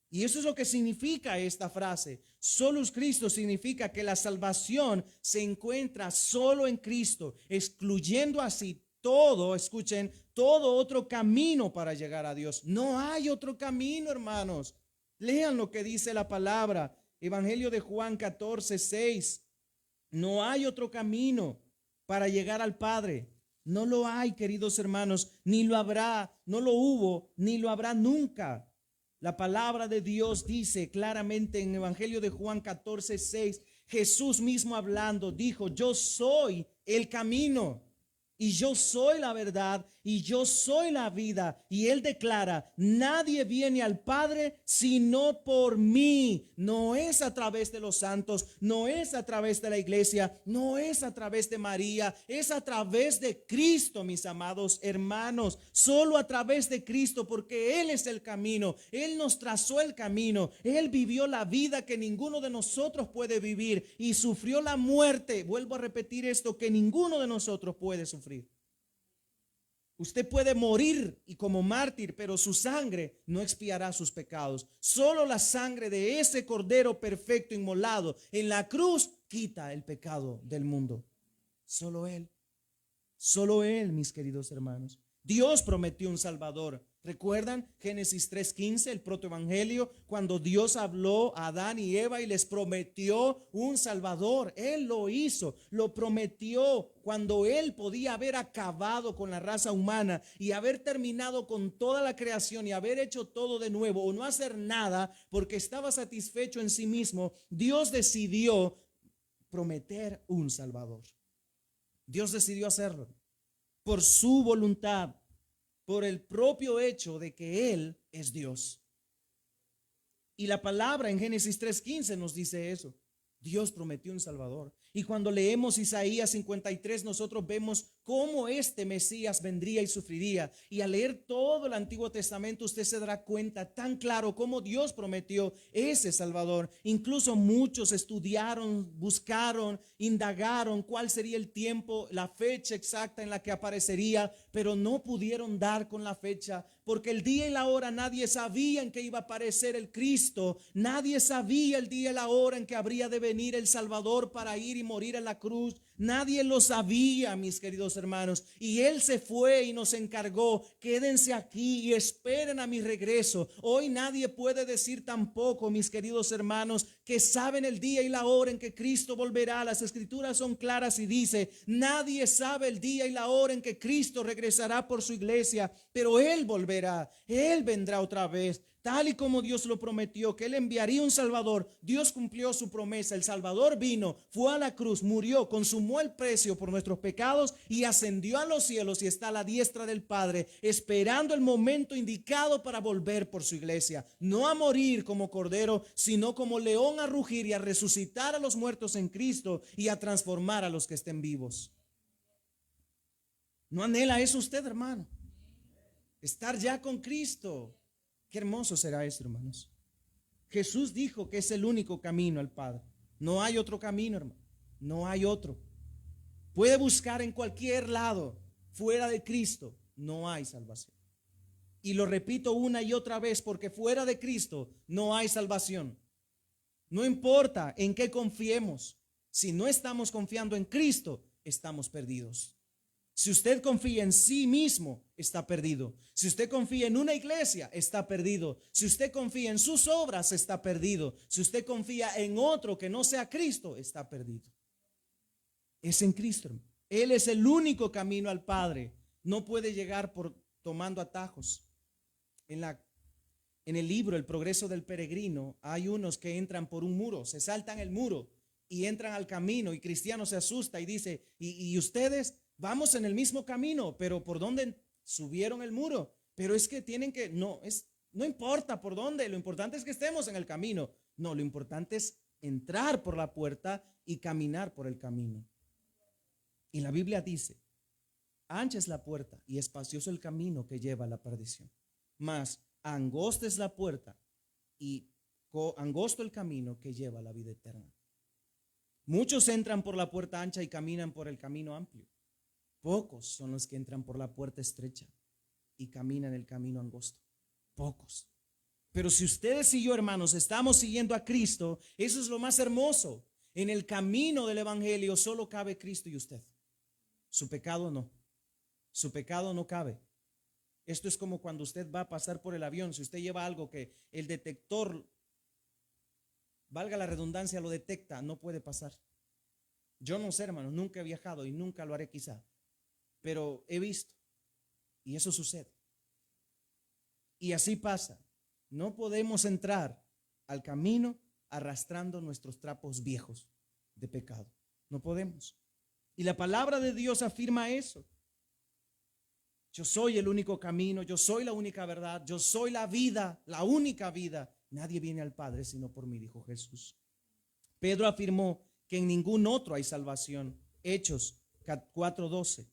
Y eso es lo que significa esta frase. Solus Christus significa que la salvación se encuentra solo en Cristo, excluyendo así todo, escuchen, todo otro camino para llegar a Dios. No hay otro camino, hermanos. Lean lo que dice la palabra. Evangelio de Juan 14:6. No hay otro camino para llegar al Padre. No lo hay, queridos hermanos, ni lo habrá, no lo hubo, ni lo habrá nunca. La palabra de Dios dice claramente en Evangelio de Juan 14:6, Jesús mismo hablando dijo: yo soy el camino y yo soy la verdad y yo soy la vida. Y él declara: nadie viene al Padre sino por mí. No es a través de los santos, no es a través de la iglesia, no es a través de María, es a través de Cristo, mis amados hermanos. Solo a través de Cristo, porque Él es el camino. Él nos trazó el camino. Él vivió la vida que ninguno de nosotros puede vivir y sufrió la muerte. Vuelvo a repetir esto, que ninguno de nosotros puede sufrir. Usted puede morir y como mártir, pero su sangre no expiará sus pecados. Solo la sangre de ese Cordero perfecto inmolado en la cruz quita el pecado del mundo. Solo Él, mis queridos hermanos. Dios prometió un Salvador. ¿Recuerdan Génesis 3:15, el protoevangelio, cuando Dios habló a Adán y Eva y les prometió un Salvador? Él lo hizo, lo prometió cuando Él podía haber acabado con la raza humana y haber terminado con toda la creación y haber hecho todo de nuevo o no hacer nada porque estaba satisfecho en sí mismo. Dios decidió prometer un Salvador. Dios decidió hacerlo por su voluntad, por el propio hecho de que Él es Dios. Y la palabra en Génesis 3:15 nos dice eso. Dios prometió un Salvador. Y cuando leemos Isaías 53, nosotros vemos cómo este Mesías vendría y sufriría. Y al leer todo el Antiguo Testamento, usted se dará cuenta tan claro cómo Dios prometió ese Salvador. Incluso muchos estudiaron, buscaron, indagaron cuál sería el tiempo, la fecha exacta en la que aparecería, pero no pudieron dar con la fecha, porque el día y la hora nadie sabía en que iba a aparecer el Cristo. Nadie sabía el día y la hora en que habría de venir el Salvador para ir y morir en la cruz. Nadie lo sabía, mis queridos hermanos. Y Él se fue y nos encargó: quédense aquí y esperen a mi regreso. Hoy nadie puede decir tampoco, mis queridos hermanos, que saben el día y la hora en que Cristo volverá. Las Escrituras son claras y dice: nadie sabe el día y la hora en que Cristo regresará por su iglesia, pero Él volverá, Él vendrá otra vez. Tal y como Dios lo prometió, que Él enviaría un Salvador, Dios cumplió su promesa. El Salvador vino, fue a la cruz, murió, consumó el precio por nuestros pecados y ascendió a los cielos y está a la diestra del Padre, esperando el momento indicado para volver por su iglesia. No a morir como cordero, sino como león a rugir y a resucitar a los muertos en Cristo y a transformar a los que estén vivos. ¿No anhela eso usted, hermano? Estar ya con Cristo. Qué hermoso será eso, hermanos. Jesús dijo que es el único camino al Padre. No hay otro camino, hermano. No hay otro. Puede buscar en cualquier lado. Fuera de Cristo no hay salvación. Y lo repito una y otra vez, porque fuera de Cristo no hay salvación. No importa en qué confiemos. Si no estamos confiando en Cristo, estamos perdidos. Si usted confía en sí mismo, está perdido. Si usted confía en una iglesia, está perdido. Si usted confía en sus obras, está perdido. Si usted confía en otro que no sea Cristo, está perdido. Es en Cristo. Él es el único camino al Padre. No puede llegar por tomando atajos. En el libro El progreso del peregrino, hay unos que entran por un muro, se saltan el muro y entran al camino, y Cristiano se asusta y dice: ¿Y ustedes? Vamos en el mismo camino, pero ¿por dónde subieron el muro? Pero es que tienen que, no importa por dónde, lo importante es que estemos en el camino. No, lo importante es entrar por la puerta y caminar por el camino. Y la Biblia dice: ancha es la puerta y espacioso el camino que lleva a la perdición, mas angosta es la puerta y angosto el camino que lleva a la vida eterna. Muchos entran por la puerta ancha y caminan por el camino amplio. Pocos son los que entran por la puerta estrecha y caminan el camino angosto. Pocos. Pero si ustedes y yo, hermanos, estamos siguiendo a Cristo, eso es lo más hermoso. En el camino del evangelio solo cabe Cristo y usted. Su pecado no. Su pecado no cabe. Esto es como cuando usted va a pasar por el avión. Si usted lleva algo que el detector, valga la redundancia, lo detecta, no puede pasar. Yo no sé, hermanos, nunca he viajado y nunca lo haré quizá, pero he visto, y eso sucede. Y así pasa. No podemos entrar al camino arrastrando nuestros trapos viejos de pecado. No podemos. Y la palabra de Dios afirma eso. Yo soy el único camino, yo soy la única verdad, yo soy la vida, la única vida. Nadie viene al Padre sino por mí, dijo Jesús. Pedro afirmó que en ningún otro hay salvación. Hechos 4:12.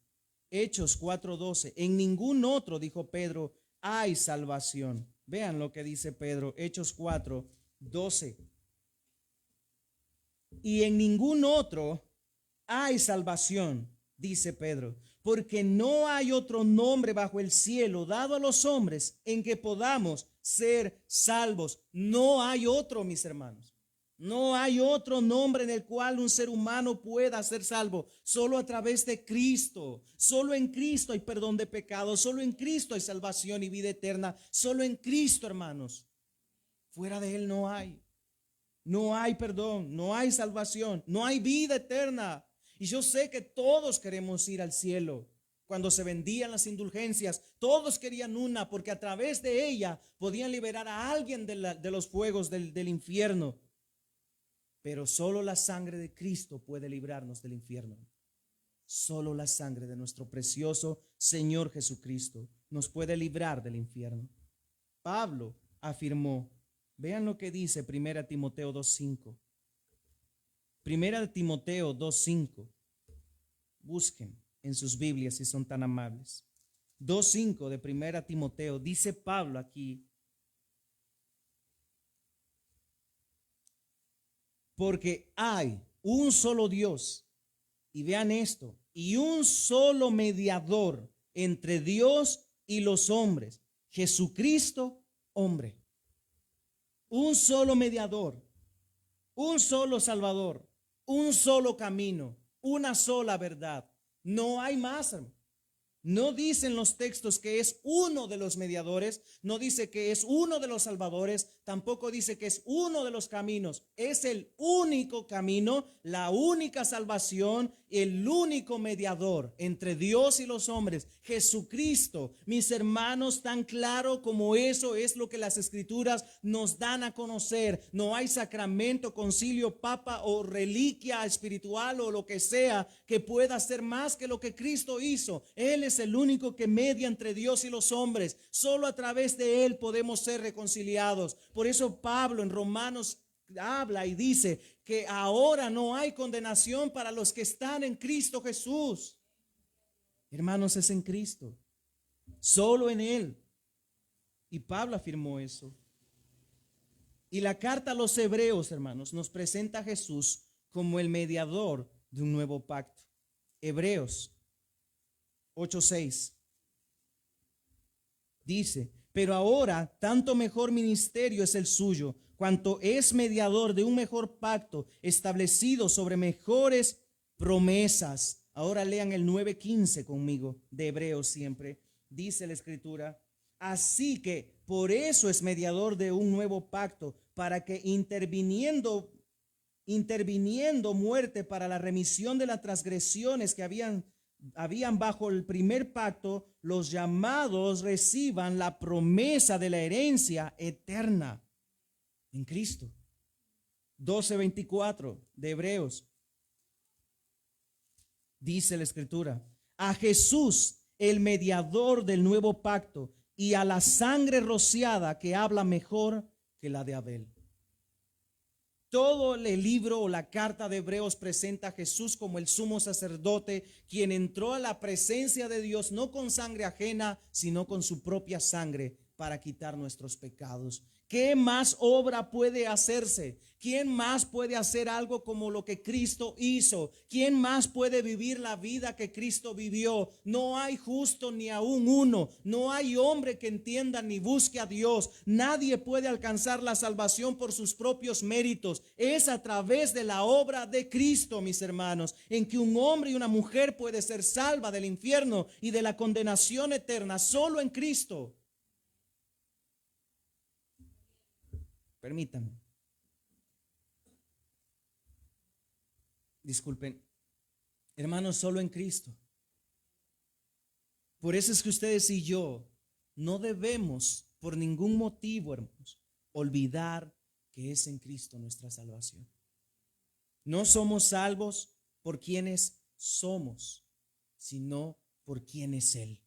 Hechos 4:12. En ningún otro, dijo Pedro, hay salvación. Vean lo que dice Pedro, Hechos 4:12. Y en ningún otro hay salvación, dice Pedro, porque no hay otro nombre bajo el cielo dado a los hombres en que podamos ser salvos. No hay otro, mis hermanos. No hay otro nombre en el cual un ser humano pueda ser salvo. Solo a través de Cristo. Solo en Cristo hay perdón de pecados. Solo en Cristo hay salvación y vida eterna. Solo en Cristo, hermanos. Fuera de Él no hay. No hay perdón, no hay salvación, no hay vida eterna. Y yo sé que todos queremos ir al cielo. Cuando se vendían las indulgencias, todos querían una, porque a través de ella podían liberar a alguien de los fuegos del infierno. Pero solo la sangre de Cristo puede librarnos del infierno. Solo la sangre de nuestro precioso Señor Jesucristo nos puede librar del infierno. Pablo afirmó, vean lo que dice 1 Timoteo 2:5. Primera de Timoteo 2:5. Busquen en sus Biblias si son tan amables. 2:5 de Primera Timoteo. Dice Pablo aquí: porque hay un solo Dios, y vean esto, y un solo mediador entre Dios y los hombres, Jesucristo, hombre. Un solo mediador, un solo Salvador, un solo camino, una sola verdad. No hay más, hermano. No dicen los textos que es uno de los mediadores, no dice que es uno de los salvadores, tampoco dice que es uno de los caminos. Es el único camino, la única salvación, el único mediador entre Dios y los hombres, Jesucristo. Mis hermanos, tan claro como eso es lo que las Escrituras nos dan a conocer. No hay sacramento, concilio, papa o reliquia espiritual o lo que sea que pueda hacer más que lo que Cristo hizo. Él es el único que media entre Dios y los hombres. Solo a través de Él podemos ser reconciliados. Por eso Pablo en Romanos habla y dice que ahora no hay condenación para los que están en Cristo Jesús. Hermanos, es en Cristo, solo en Él. Y Pablo afirmó eso. Y la carta a los Hebreos, hermanos, nos presenta a Jesús como el mediador de un nuevo pacto. Hebreos 8:6 dice: pero ahora tanto mejor ministerio es el suyo, cuanto es mediador de un mejor pacto establecido sobre mejores promesas. Ahora lean el 9:15 conmigo, de Hebreos siempre. Dice la Escritura: así que por eso es mediador de un nuevo pacto, para que interviniendo muerte para la remisión de las transgresiones que habían bajo el primer pacto, los llamados reciban la promesa de la herencia eterna en Cristo. 12:24 de Hebreos. Dice la Escritura: a Jesús, el mediador del nuevo pacto, y a la sangre rociada que habla mejor que la de Abel. Todo el libro o la carta de Hebreos presenta a Jesús como el sumo sacerdote, quien entró a la presencia de Dios no con sangre ajena, sino con su propia sangre para quitar nuestros pecados. ¿Qué más obra puede hacerse? ¿Quién más puede hacer algo como lo que Cristo hizo? ¿Quién más puede vivir la vida que Cristo vivió? No hay justo ni aún uno. No hay hombre que entienda ni busque a Dios. Nadie puede alcanzar la salvación por sus propios méritos. Es a través de la obra de Cristo, mis hermanos, en que un hombre y una mujer puede ser salva del infierno y de la condenación eterna. Solo en Cristo. Permítanme. Disculpen. Hermanos, solo en Cristo. Por eso es que ustedes y yo no debemos, por ningún motivo, hermanos, olvidar que es en Cristo nuestra salvación. No somos salvos por quienes somos, sino por quien es Él.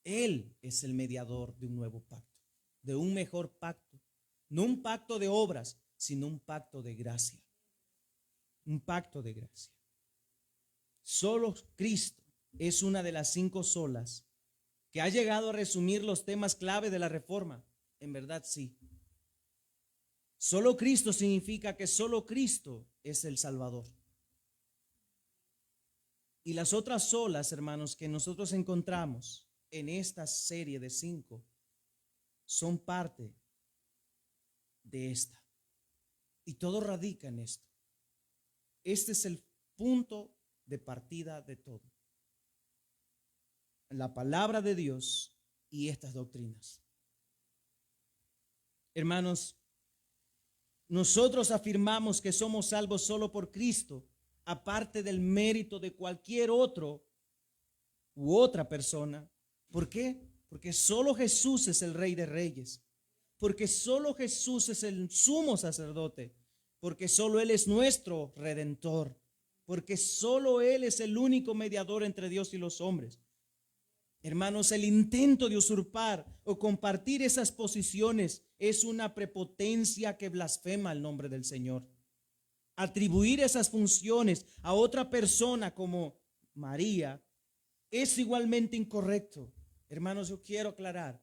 Él es el mediador de un nuevo pacto, de un mejor pacto. No un pacto de obras, sino un pacto de gracia. Un pacto de gracia. Solo Cristo es una de las 5 solas que ha llegado a resumir los temas clave de la Reforma. En verdad, sí. Solo Cristo significa que solo Cristo es el Salvador. Y las otras solas, hermanos, que nosotros encontramos en esta serie de 5 son parte de esta. Y todo radica en esto. Este es el punto de partida de todo. La palabra de Dios y estas doctrinas. Hermanos, nosotros afirmamos que somos salvos solo por Cristo, aparte del mérito de cualquier otro u otra persona. ¿Por qué? Porque solo Jesús es el Rey de Reyes. Porque solo Jesús es el sumo sacerdote, porque solo Él es nuestro redentor, porque solo Él es el único mediador entre Dios y los hombres. Hermanos, el intento de usurpar o compartir esas posiciones es una prepotencia que blasfema el nombre del Señor. Atribuir esas funciones a otra persona como María es igualmente incorrecto. Hermanos, yo quiero aclarar,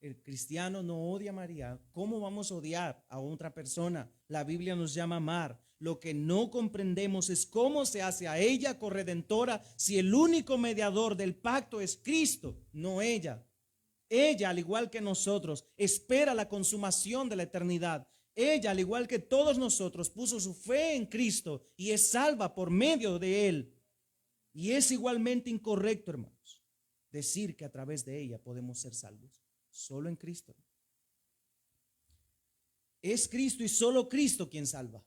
el cristiano no odia a María. ¿Cómo vamos a odiar a otra persona? La Biblia nos llama a amar. Lo que no comprendemos es cómo se hace a ella corredentora si el único mediador del pacto es Cristo, no ella. Ella, al igual que nosotros, espera la consumación de la eternidad. Ella, al igual que todos nosotros, puso su fe en Cristo y es salva por medio de Él. Y es igualmente incorrecto, hermanos, decir que a través de ella podemos ser salvos. Solo en Cristo. Es Cristo y solo Cristo quien salva.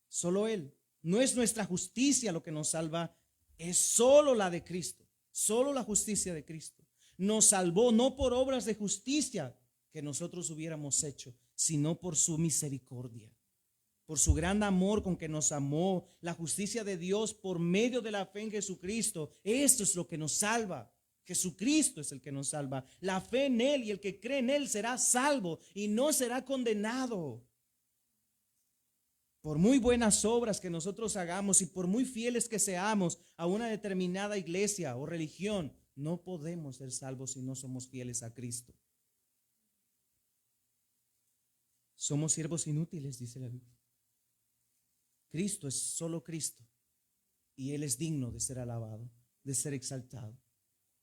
Solo Él. No es nuestra justicia lo que nos salva, es solo la de Cristo. Solo la justicia de Cristo. Nos salvó no por obras de justicia que nosotros hubiéramos hecho, sino por su misericordia, por su gran amor con que nos amó, la justicia de Dios por medio de la fe en Jesucristo. Esto es lo que nos salva. Jesucristo es el que nos salva. La fe en Él, y el que cree en Él será salvo y no será condenado. Por muy buenas obras que nosotros hagamos y por muy fieles que seamos a una determinada iglesia o religión, no podemos ser salvos si no somos fieles a Cristo. Somos siervos inútiles, dice la Biblia. Cristo es solo Cristo y Él es digno de ser alabado, de ser exaltado.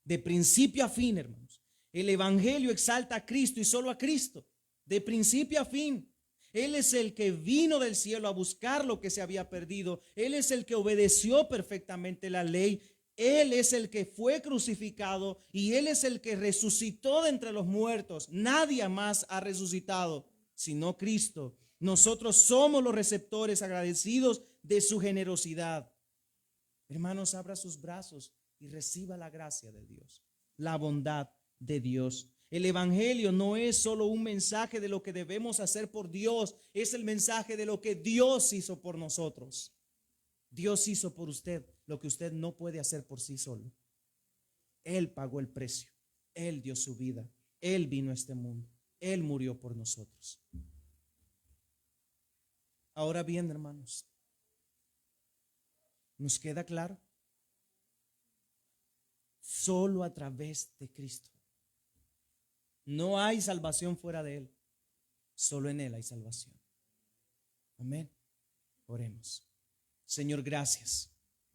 De principio a fin, hermanos, el Evangelio exalta a Cristo y solo a Cristo. De principio a fin. Él es el que vino del cielo a buscar lo que se había perdido. Él es el que obedeció perfectamente la ley. Él es el que fue crucificado y Él es el que resucitó de entre los muertos. Nadie más ha resucitado sino Cristo. Nosotros somos los receptores agradecidos de su generosidad. Hermanos, abra sus brazos y reciba la gracia de Dios, la bondad de Dios. El Evangelio no es solo un mensaje de lo que debemos hacer por Dios, es el mensaje de lo que Dios hizo por nosotros. Dios hizo por usted lo que usted no puede hacer por sí solo. Él pagó el precio, Él dio su vida, Él vino a este mundo, Él murió por nosotros. Ahora bien, hermanos, ¿nos queda claro? Solo a través de Cristo. No hay salvación fuera de Él. Solo en Él hay salvación. Amén. Oremos. Señor, gracias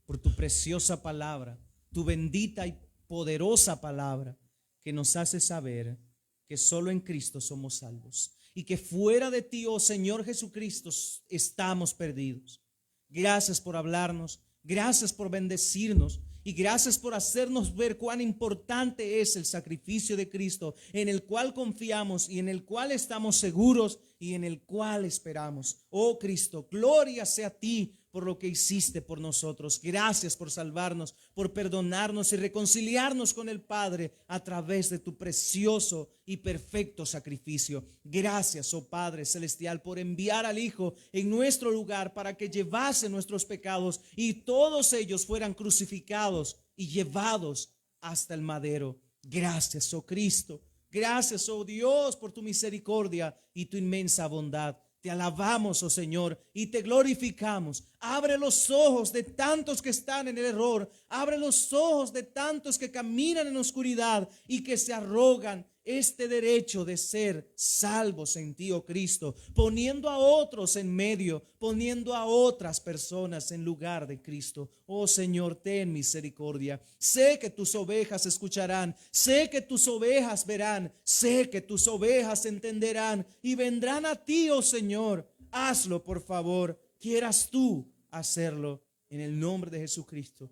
por tu preciosa palabra, tu bendita y poderosa palabra que nos hace saber que solo en Cristo somos salvos y que fuera de ti, oh Señor Jesucristo, estamos perdidos. Gracias por hablarnos, gracias por bendecirnos y gracias por hacernos ver cuán importante es el sacrificio de Cristo, en el cual confiamos y en el cual estamos seguros y en el cual esperamos. Oh Cristo, gloria sea a ti por lo que hiciste por nosotros. Gracias por salvarnos, por perdonarnos y reconciliarnos con el Padre a través de tu precioso y perfecto sacrificio. Gracias, oh Padre Celestial, por enviar al Hijo en nuestro lugar para que llevase nuestros pecados y todos ellos fueran crucificados y llevados hasta el madero. Gracias, oh Cristo. Gracias, oh Dios, por tu misericordia y tu inmensa bondad. Te alabamos, oh Señor, y te glorificamos. Abre los ojos de tantos que están en el error. Abre los ojos de tantos que caminan en oscuridad y que se arrogan este derecho de ser salvos en ti, oh Cristo, poniendo a otros en medio, poniendo a otras personas en lugar de Cristo. Oh Señor, ten misericordia. Sé que tus ovejas escucharán, sé que tus ovejas verán, sé que tus ovejas entenderán y vendrán a ti, oh Señor. Hazlo, por favor. Quieras tú hacerlo en el nombre de Jesucristo.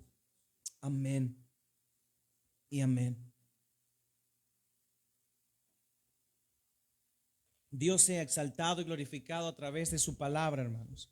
Amén y amén. Dios sea exaltado y glorificado a través de su palabra, hermanos.